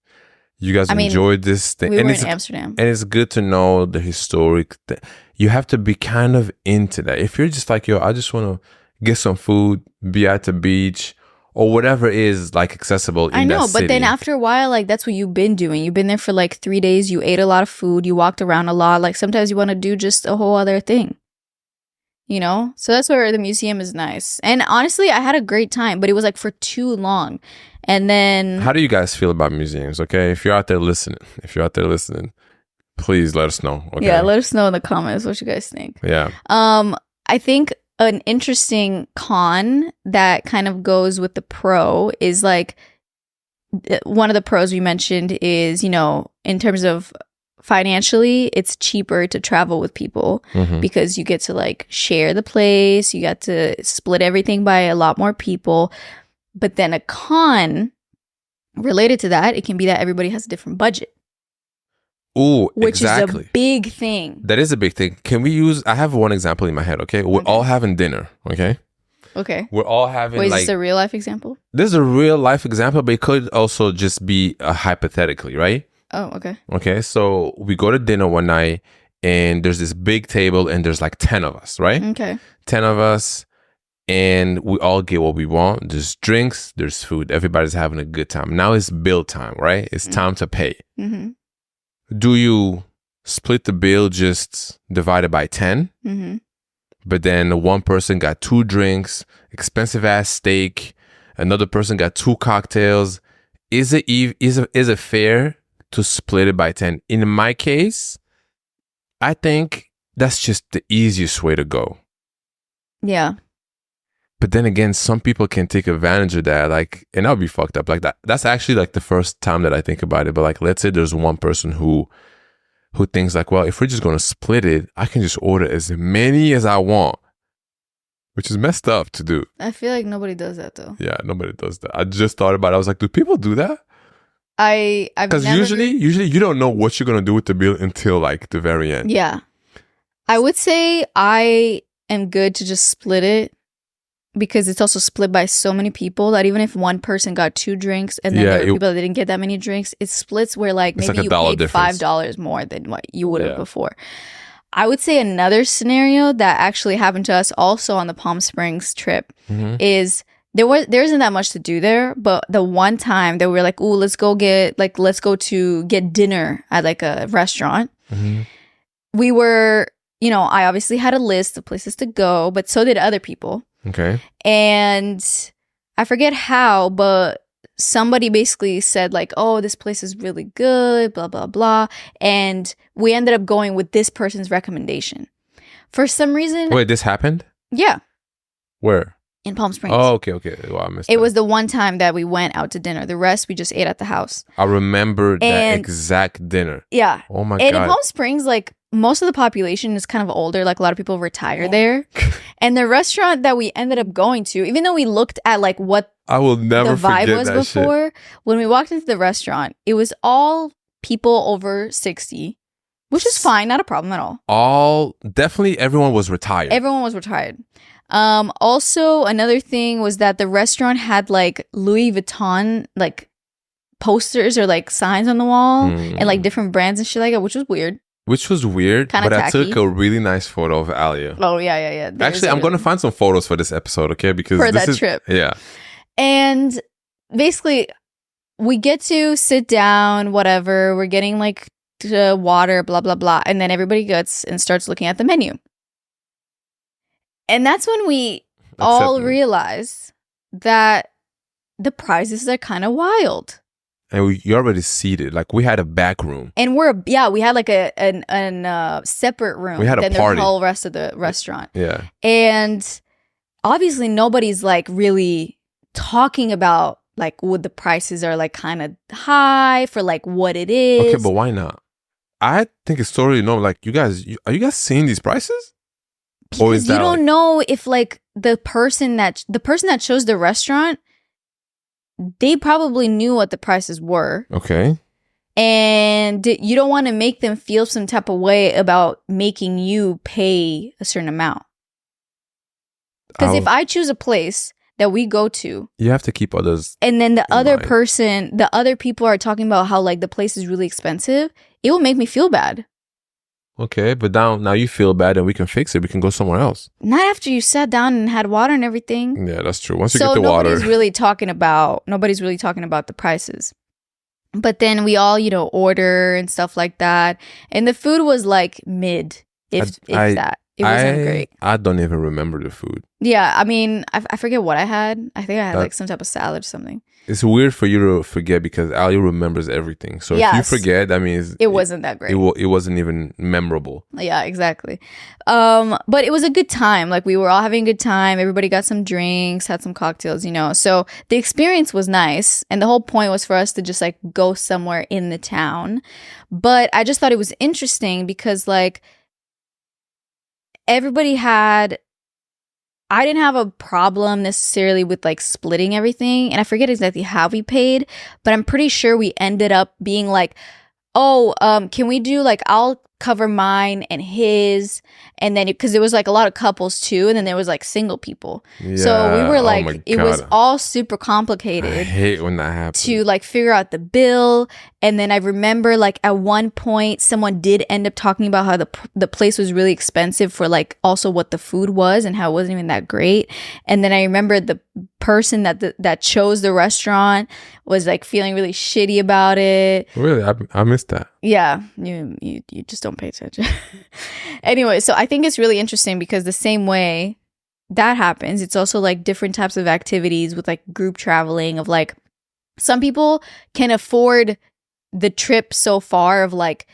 S2: You guys enjoyed this thing.
S1: We were in Amsterdam,
S2: and it's good to know the historic. You have to be kind of into that. If you're just like, yo, I just want to get some food, be at the beach, or whatever is like accessible. In that city.
S1: But then after a while, like that's what you've been doing. You've been there for like 3 days. You ate a lot of food. You walked around a lot. Like sometimes you want to do just a whole other thing. You know, so that's where the museum is nice. And honestly, I had a great time, but it was like for too long. And then,
S2: how do you guys feel about museums? Okay, if you're out there listening, please let us know. Okay?
S1: Yeah, let us know in the comments what you guys think.
S2: Yeah.
S1: I think an interesting con that kind of goes with the pro is like one of the pros we mentioned is, you know, in terms of financially, it's cheaper to travel with people because you get to like share the place, you get to split everything by a lot more people. But then a con related to that, it can be that everybody has a different budget.
S2: Ooh,
S1: which
S2: exactly.
S1: is a big thing.
S2: That is a big thing. Can we use, I have one example in my head, okay? We're all having dinner, okay?
S1: Okay.
S2: We're all having
S1: Wait, is this a real life example?
S2: This is a real life example, but it could also just be hypothetically, right?
S1: Oh, okay.
S2: Okay, so we go to dinner one night and there's this big table and there's like 10 of us, right?
S1: Okay.
S2: 10 of us and we all get what we want. There's drinks, there's food. Everybody's having a good time. Now it's bill time, right? It's time to pay.
S1: Mm-hmm.
S2: Do you split the bill just divided by 10?
S1: Mm-hmm.
S2: But then one person got 2 drinks, expensive ass steak. Another person got 2 cocktails. Is it fair to split it by 10? In my case, I think that's just the easiest way to go.
S1: Yeah.
S2: But then again, some people can take advantage of that, like, and that'll be fucked up like that. That's actually like the first time that I think about it. But like, let's say there's one person who thinks like, well, if we're just going to split it, I can just order as many as I want, which is messed up to do.
S1: I feel like nobody does that though.
S2: Yeah, nobody does that. I just thought about it. I was like, do people do that? Because usually you don't know what you're going to do with the bill until like the very end.
S1: Yeah. I would say I am good to just split it because it's also split by so many people that even if one person got 2 drinks and then there were people that didn't get that many drinks, it splits where like maybe like you paid difference. $5 more than what you would have before. I would say another scenario that actually happened to us also on the Palm Springs trip is there isn't that much to do there, but the one time that we were like, ooh, let's go to get dinner at like a restaurant. We were, you know, I obviously had a list of places to go, but so did other people.
S2: Okay.
S1: And I forget how, but somebody basically said like, oh, this place is really good, blah, blah, blah. And we ended up going with this person's recommendation. For some reason.
S2: Wait, this happened?
S1: Yeah.
S2: Where?
S1: In Palm Springs.
S2: Oh, okay. Well, I missed it.
S1: It was the one time that we went out to dinner. The rest we just ate at the house.
S2: I remember that exact dinner.
S1: Yeah.
S2: Oh my God.
S1: And in Palm Springs, like most of the population is kind of older. Like a lot of people retire there. And the restaurant that we ended up going to, even though we looked at like what
S2: I will never
S1: the vibe
S2: forget
S1: was
S2: that
S1: before,
S2: shit.
S1: When we walked into the restaurant, it was all people over 60, which is fine, not a problem at all.
S2: Definitely everyone was retired.
S1: Everyone was retired. Also, another thing was that the restaurant had like Louis Vuitton like posters or like signs on the wall and like different brands and shit like that, which was weird.
S2: Kinda but tacky. I took a really nice photo of Alia.
S1: Oh, yeah.
S2: Actually, I'm going to find some photos for this episode, okay? Because
S1: for that trip.
S2: Yeah.
S1: And basically, we get to sit down, whatever. We're getting like water, blah, blah, blah. And then everybody gets and starts looking at the menu. And that's when we all realize that the prices are kind of wild.
S2: And you're already seated. Like, we had a back room.
S1: And we had like a separate room.
S2: We had a party.
S1: The whole rest of the restaurant.
S2: Yeah.
S1: And obviously nobody's like really talking about like what the prices are like kind of high for like what it is.
S2: Okay, but why not? I think it's totally normal. Like, are you guys seeing these prices?
S1: Because you don't know if like the person that chose the restaurant, they probably knew what the prices were.
S2: Okay.
S1: And you don't want to make them feel some type of way about making you pay a certain amount. Because if I choose a place that we go to,
S2: you have to keep others.
S1: And then the other people are talking about how like the place is really expensive, it will make me feel bad.
S2: Okay, but now you feel bad and we can fix it. We can go somewhere else.
S1: Not after you sat down and had water and everything.
S2: Yeah, that's true. Once you get the water.
S1: Nobody's really talking about the prices. But then we all, order and stuff like that. And the food was like mid, if that. It wasn't great.
S2: I don't even remember the food.
S1: Yeah, I mean, I forget what I had. I think I had like some type of salad or something.
S2: It's weird for you to forget because Ali remembers everything. So if you forget, that means
S1: it wasn't that great.
S2: It wasn't even memorable.
S1: Yeah, exactly. But it was a good time. Like, we were all having a good time. Everybody got some drinks, had some cocktails, So the experience was nice. And the whole point was for us to just like go somewhere in the town. But I just thought it was interesting because like I didn't have a problem necessarily with like splitting everything. And I forget exactly how we paid, but I'm pretty sure we ended up being like, can we do like, I'll cover mine and his, and then because there was like a lot of couples too, and then there was like single people. Yeah. So we were like, it was all super complicated.
S2: I hate when that happens.
S1: To like figure out the bill. And then I remember like at one point someone did end up talking about how the place was really expensive for like also what the food was and how it wasn't even that great. And then I remember the person that chose the restaurant was like feeling really shitty about it.
S2: Really? I missed that.
S1: Yeah, you just don't pay attention. Anyway, so I think it's really interesting because the same way that happens, it's also like different types of activities with like group traveling of like some people can afford the trip so far of like,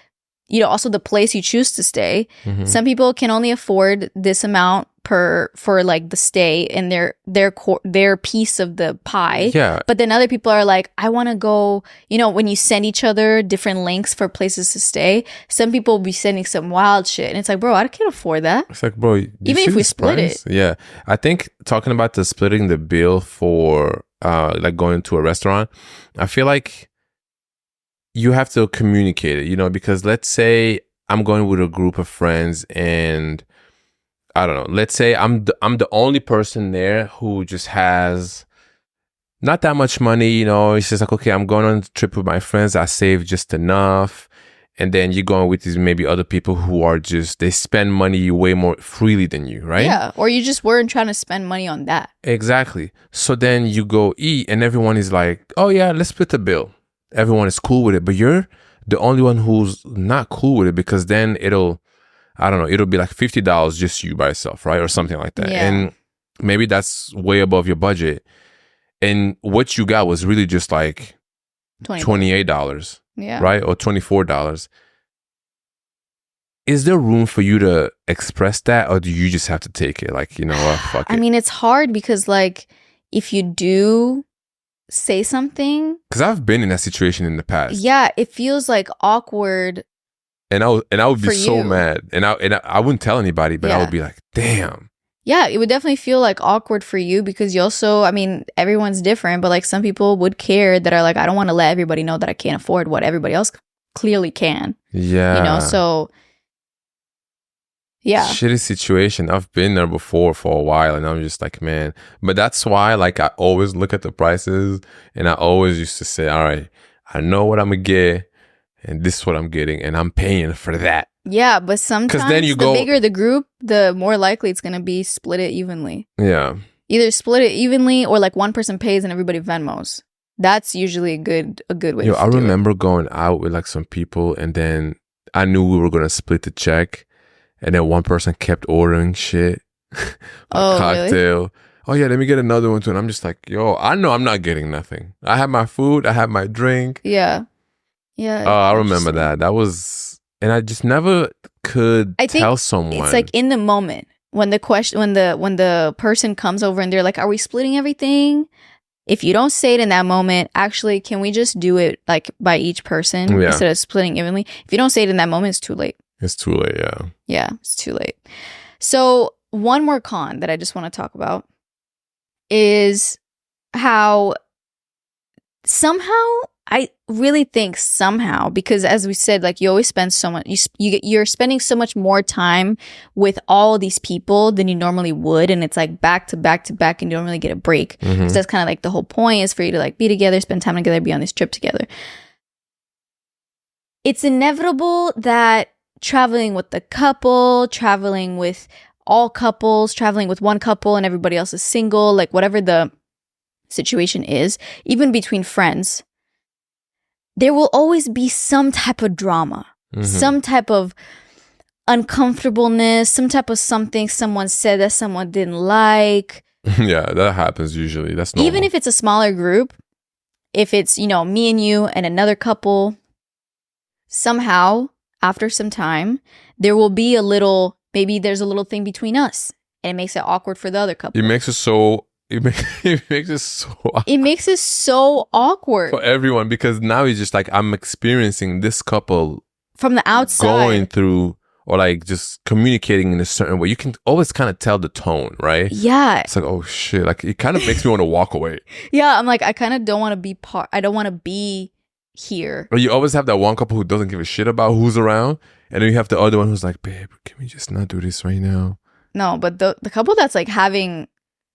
S1: also the place you choose to stay. Mm-hmm. Some people can only afford this amount for like the stay and their piece of the pie.
S2: Yeah.
S1: But then other people are like, I want to go, when you send each other different links for places to stay, some people will be sending some wild shit. And it's like, bro, I can't afford that.
S2: It's like, bro,
S1: even if we split it.
S2: Yeah. I think talking about the splitting the bill for like going to a restaurant, I feel like you have to communicate it, because let's say I'm going with a group of friends and I don't know, let's say I'm the only person there who just has not that much money, it's just like, okay, I'm going on a trip with my friends, I saved just enough. And then you're going with these maybe other people who are they spend money way more freely than you, right?
S1: Yeah, or you just weren't trying to spend money on that.
S2: Exactly. So then you go eat and everyone is like, oh yeah, let's split the bill. Everyone is cool with it, but you're the only one who's not cool with it because then it'll be like $50 just you by yourself, right? Or something like that.
S1: Yeah.
S2: And maybe that's way above your budget. And what you got was really just like $28,
S1: yeah,
S2: right? Or $24. Is there room for you to express that, or do you just have to take it? Like, fuck it.
S1: I mean, it's hard because like if you do say something,
S2: because I've been in that situation in the past.
S1: Yeah, it feels like awkward.
S2: And I would be so mad, and I wouldn't tell anybody, but I would be like, damn.
S1: Yeah, it would definitely feel like awkward for you because you also, I mean, everyone's different, but like some people would care that are like, I don't want to let everybody know that I can't afford what everybody else clearly can.
S2: Yeah.
S1: So yeah.
S2: Shitty situation. I've been there before for a while and I'm just like, man. But that's why like I always look at the prices and I always used to say, all right, I know what I'm going to get and this is what I'm getting and I'm paying for that.
S1: Yeah, but sometimes
S2: then the
S1: bigger the group, the more likely it's going to be split it evenly.
S2: Yeah.
S1: Either split it evenly or like one person pays and everybody Venmos. That's usually a good way
S2: Yo,
S1: to
S2: I
S1: do it.
S2: remember going out with like some people, and then I knew we were gonna split the check, and then one person kept ordering shit, like cocktail. Really? Oh yeah, let me get another one too. And I'm just like, yo, I know I'm not getting nothing. I have my food, I have my drink.
S1: Yeah.
S2: Oh, I remember that. That was, and I just never could tell someone.
S1: It's like in the moment when the person comes over and they're like, "Are we splitting everything?" If you don't say it in that moment, actually, can we just do it like by each person instead of splitting evenly? If you don't say it in that moment, it's too late.
S2: It's too late, yeah.
S1: Yeah, it's too late. So one more con that I just want to talk about is how somehow, I really think somehow, because as we said, like you always spend so much, you're spending so much more time with all these people than you normally would, and it's like back to back to back, and you don't really get a break. So that's kind of like the whole point, is for you to like be together, spend time together, be on this trip together. It's inevitable that traveling with the couple, traveling with all couples, traveling with one couple and everybody else is single, like whatever the situation is, even between friends, there will always be some type of drama, some type of uncomfortableness, some type of something someone said that someone didn't like.
S2: Yeah, that happens usually. That's normal.
S1: Even if it's a smaller group, if it's, me and you and another couple, somehow, after some time, there will be maybe there's a little thing between us, and it makes it awkward for the other couple.
S2: It makes it so awkward.
S1: It makes it so awkward
S2: for everyone, because now it's just like, I'm experiencing this couple
S1: from the outside
S2: going through, or like just communicating in a certain way. You can always kind of tell the tone, right?
S1: Yeah.
S2: It's like, oh shit, like it kind of makes me want to walk away.
S1: Yeah, I'm like, I kind of don't want to be I don't want to be here.
S2: Or you always have that one couple who doesn't give a shit about who's around, and then you have the other one who's like, babe, can we just not do this right now?
S1: No, but the couple that's like having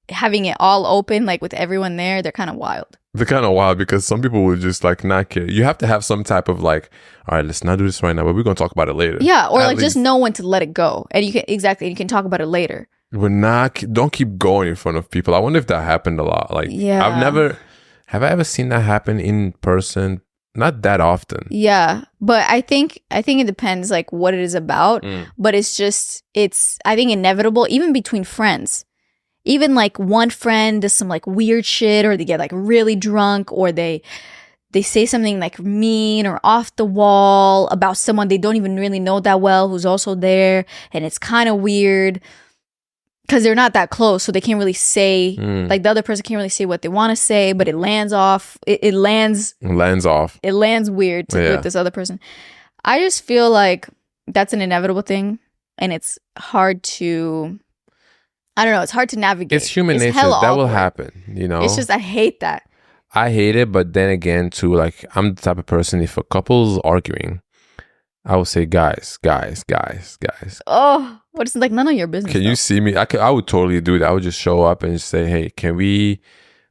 S1: it all open, like with everyone there, they're kind of wild.
S2: They're kind of wild, because some people will just like not care. You have to have some type of like, all right, let's not do this right now, but we're going to talk about it later.
S1: Yeah, or like just know when to let it go. And you can talk about it later.
S2: Don't keep going in front of people. I wonder if that happened a lot. Like,
S1: yeah.
S2: Have I ever seen that happen in person? Not that often.
S1: Yeah, but I think it depends like what it is about. But it's I think inevitable, even between friends. Even like one friend does some like weird shit, or they get like really drunk, or they say something like mean or off the wall about someone they don't even really know that well who's also there, and it's kind of weird because they're not that close, so they can't really say like the other person can't really say what they want to say, but it lands off. It lands weird with this other person. I just feel like that's an inevitable thing, and it's hard to. I don't know. It's hard to navigate.
S2: It's human nature. That will happen,
S1: It's just, I hate that.
S2: I hate it, but then again, too, like, I'm the type of person, if a couple's arguing, I will say, guys.
S1: Oh, what is it like? None of your business.
S2: Can you see me? I would totally do that. I would just show up and just say, hey, can we,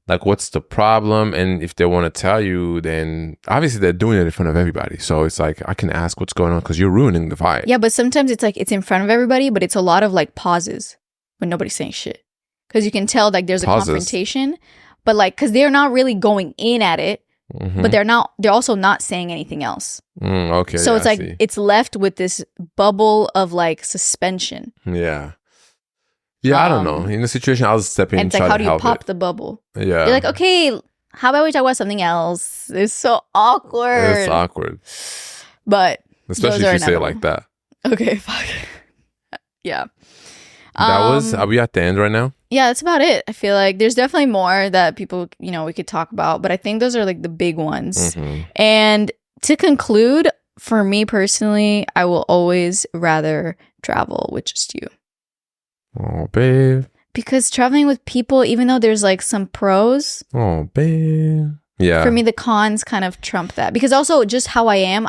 S2: like, what's the problem? And if they want to tell you, then obviously they're doing it in front of everybody. So it's like, I can ask what's going on, because you're ruining the vibe.
S1: Yeah, but sometimes it's like, it's in front of everybody, but it's a lot of like pauses when nobody's saying shit, because you can tell like there's a confrontation, but like, because they're not really going in at it, but they're also not saying anything else.
S2: Okay,
S1: so it's like it's left with this bubble of like suspension.
S2: Yeah, I don't know. In the situation, I'll step in and
S1: it's like, how do you pop the bubble?
S2: Yeah,
S1: you're like, okay, how about we talk about something else? It's so awkward.
S2: It's awkward,
S1: but
S2: especially if you say it like that.
S1: Okay, fuck. Yeah.
S2: Are we at the end right now?
S1: Yeah, that's about it. I feel like there's definitely more that people, we could talk about, but I think those are like the big ones. And to conclude, for me personally, I will always rather travel with just you.
S2: Oh, babe.
S1: Because traveling with people, even though there's like some pros.
S2: Oh, babe. Yeah.
S1: For me, the cons kind of trump that. Because also just how I am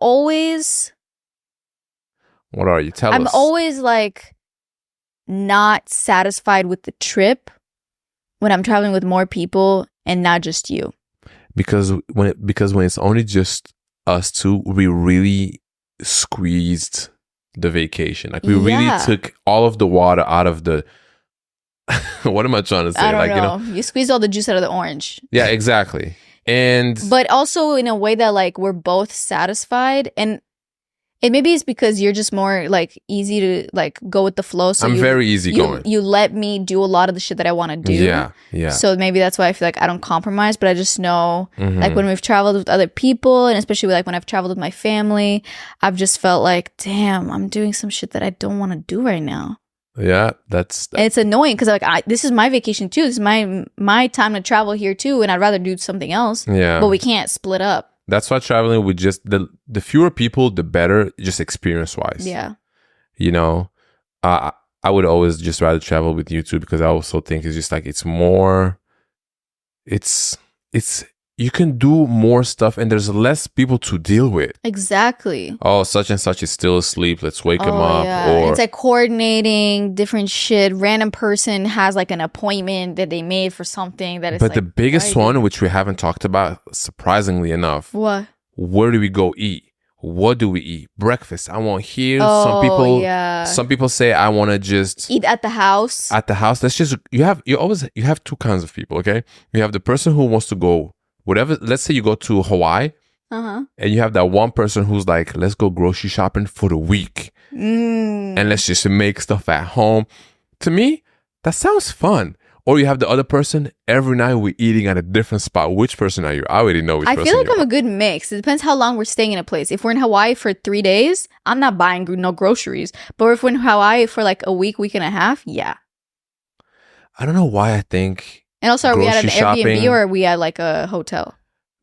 S1: always...
S2: What are you? Tell us.
S1: I'm always like not satisfied with the trip when I'm traveling with more people and not just you.
S2: Because when it's only just us two, we really squeezed the vacation. Like we really took all of the water out of the What am I trying to say?
S1: I don't
S2: like,
S1: know. You squeeze all the juice out of the orange.
S2: Yeah, exactly. But
S1: also in a way that like we're both satisfied, and maybe it's because you're just more like easy to like go with the flow. So
S2: I'm very easygoing.
S1: You let me do a lot of the shit that I want to do.
S2: Yeah.
S1: So maybe that's why I feel like I don't compromise. But I just know,
S2: Mm-hmm.
S1: like when we've traveled with other people, and especially like when I've traveled with my family, I've just felt like, damn, I'm doing some shit that I don't want to do right now.
S2: Yeah,
S1: and it's annoying because like this is my vacation too. This is my time to travel here too, and I'd rather do something else.
S2: Yeah,
S1: but we can't split up.
S2: That's why traveling with just the fewer people, the better, just experience wise.
S1: Yeah,
S2: you know, I would always just rather travel with you too, because I also think it's just like it's more. It's you can do more stuff and there's less people to deal with.
S1: Exactly.
S2: Oh, such and such is still asleep. Let's wake him up.
S1: Yeah. Or it's like coordinating different shit. Random person has like an appointment that they made for something that is.
S2: But the biggest one, which we haven't talked about, surprisingly enough.
S1: What?
S2: Where do we go eat? What do we eat? Breakfast. I want here. Some people say I want to just
S1: eat at the house.
S2: At the house. Let's just you have two kinds of people. Okay, you have the person who wants to go. Whatever, let's say you go to Hawaii, and you have that one person who's like, let's go grocery shopping for the week. And let's just make stuff at home. To me, that sounds fun. Or you have the other person, every night we're eating at a different spot. Which person are you? I already know which person you are.
S1: I feel like I'm a good mix. It depends how long we're staying in a place. If we're in Hawaii for 3 days, I'm not buying no groceries. But if we're in Hawaii for like a week and a half, yeah.
S2: I don't know why I think...
S1: And also, are we at an Airbnb or are we at like a hotel?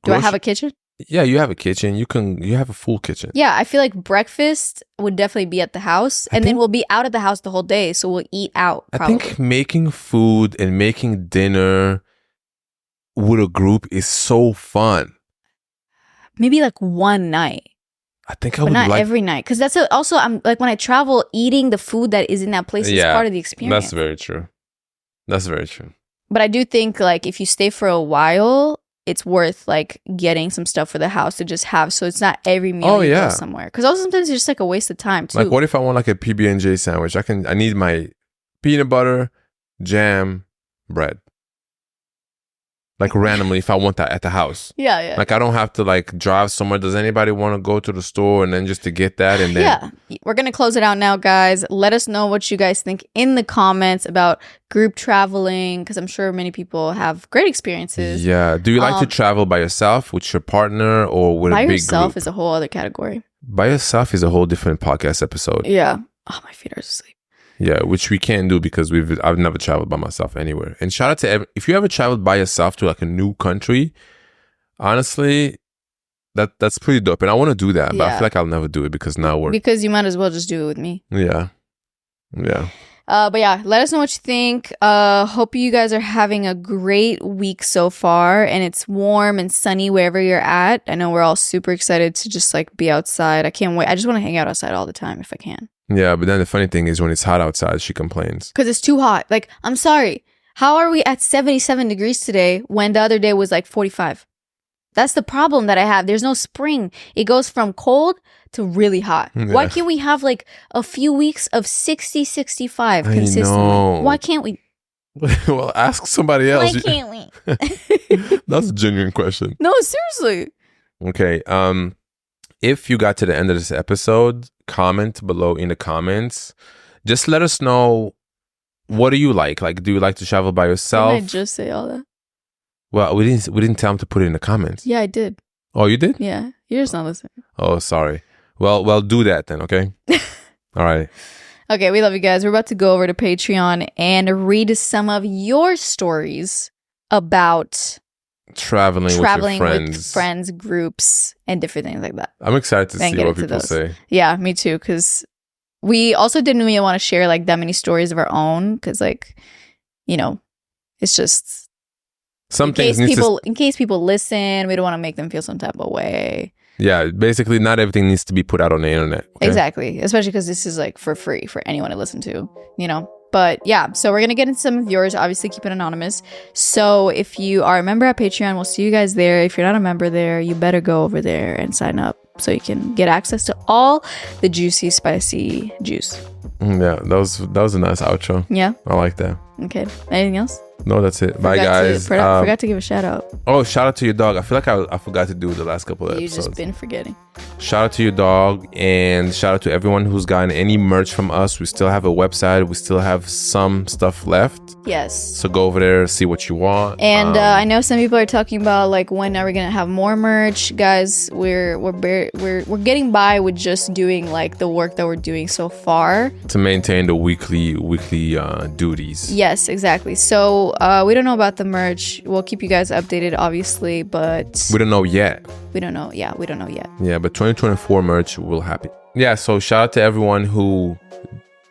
S1: Do I have a kitchen?
S2: Yeah, you have a kitchen. You have a full kitchen.
S1: Yeah, I feel like breakfast would definitely be at the house. And then we'll be out at the house the whole day. So we'll eat out, probably.
S2: I think making food and making dinner with a group is so fun.
S1: Maybe like one night.
S2: I think
S1: but not every night. Because that's also, I'm like when I travel, eating the food that is in that place is part of the experience.
S2: That's very true. That's very true.
S1: But I do think like if you stay for a while, it's worth like getting some stuff for the house to just have, so it's not every meal you go somewhere. Because also sometimes it's just like a waste of time too.
S2: Like what if I want like a PB&J sandwich? I need my peanut butter, jam, bread. Like randomly if I want that at the house.
S1: Yeah.
S2: Like I don't have to like drive somewhere. Does anybody want to go to the store and then just to get that? And then
S1: we're going to close it out now, guys. Let us know what you guys think in the comments about group traveling, because I'm sure many people have great experiences.
S2: Yeah. Do you like to travel by yourself, with your partner, or with a big group? By
S1: yourself is a whole other category.
S2: By yourself is a whole different podcast episode.
S1: Yeah. Oh, my feet are asleep.
S2: Yeah, which we can't do because I've never traveled by myself anywhere. And shout out to if you ever traveled by yourself to like a new country, honestly, that's pretty dope. And I want to do that, but I feel like I'll never do it because because
S1: you might as well just do it with me.
S2: Yeah.
S1: But yeah, let us know what you think. Hope you guys are having a great week so far, and it's warm and sunny wherever you're at. I know we're all super excited to just like be outside. I can't wait. I just want to hang out outside all the time if I can.
S2: Yeah, but then the funny thing is when it's hot outside, she complains.
S1: Because it's too hot. Like, I'm sorry. How are we at 77 degrees today when the other day was like 45? That's the problem that I have. There's no spring. It goes from cold to really hot. Yeah. Why can't we have like a few weeks of 60, 65 consistently? Why can't we?
S2: Well, ask somebody else.
S1: Why can't we?
S2: That's a genuine question.
S1: No, seriously.
S2: Okay. If you got to the end of this episode, comment below in the comments. Just let us know, what do you like? Like, do you like to travel by yourself?
S1: Didn't I just say all that?
S2: Well, we didn't tell them to put it in the comments.
S1: Yeah, I did.
S2: Oh, you did?
S1: Yeah, you're just not listening.
S2: Oh, sorry. Well, do that then, okay? All right.
S1: Okay, we love you guys. We're about to go over to Patreon and read some of your stories about
S2: traveling with
S1: friends, groups, and different things like that.
S2: I'm excited to see what people say.
S1: Yeah, me too, because we also didn't really want to share like that many stories of our own, because like, you know, it's just in case people listen, we don't want to make them feel some type of way.
S2: Yeah, basically not everything needs to be put out on the internet. Okay?
S1: Exactly, especially because this is like for free for anyone to listen to, you know. But yeah, so we're going to get into some of yours. Obviously, keep it anonymous. So if you are a member at Patreon, we'll see you guys there. If you're not a member there, you better go over there and sign up so you can get access to all the juicy, spicy juice.
S2: Yeah, that was a nice outro.
S1: Yeah.
S2: I like that.
S1: Okay. Anything else?
S2: No, that's it. Bye, guys.
S1: Forgot to give a shout out.
S2: Oh, shout out to your dog. I feel like I forgot to do the last couple of episodes.
S1: You've just been forgetting.
S2: Shout out to your dog, and shout out to everyone who's gotten any merch from us. We still have a website. We still have some stuff left.
S1: Yes.
S2: So go over there, see what you want.
S1: And I know some people are talking about like, when are we gonna have more merch, guys? We're getting by with just doing like the work that we're doing so far
S2: to maintain the weekly duties.
S1: Yes, exactly. So we don't know about the merch. We'll keep you guys updated, obviously, but
S2: we don't know yet.
S1: We don't know. Yeah, we don't know yet.
S2: Yeah, but 2024 merch will happen. Yeah, so shout out to everyone who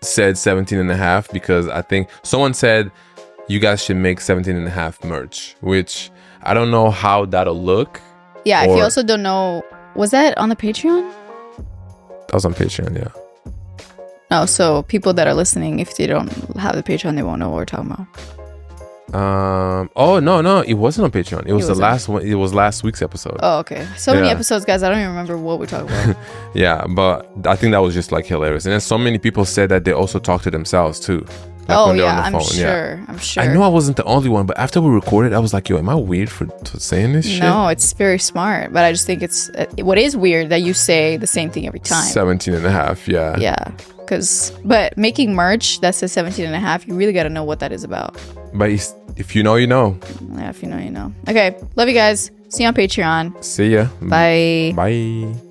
S2: said 17 and a half, because I think someone said you guys should make 17 and a half merch, which I don't know how that'll look.
S1: Yeah, if you also don't know, was that on the Patreon?
S2: That was on Patreon, yeah.
S1: Oh, so people that are listening, if they don't have the Patreon, they won't know what we're talking about.
S2: Oh no, it wasn't on Patreon. It was the last one. It was last week's episode.
S1: Oh, okay. So many episodes, guys. I don't even remember what we're talking about.
S2: Yeah, but I think that was just like hilarious. And then so many people said that they also talk to themselves too.
S1: Like oh yeah, I'm sure. I'm sure.
S2: I know I wasn't the only one, but after we recorded, I was like, "Yo, am I weird for saying this shit?"
S1: No, it's very smart. But I just think it's what is weird that you say the same thing every time.
S2: 17 and a half, yeah.
S1: Yeah, but making merch that says 17 and a half, you really got to know what that is about.
S2: But if you know, you know.
S1: Yeah, if you know, you know. Okay, love you guys. See you on Patreon.
S2: See ya.
S1: Bye.
S2: Bye.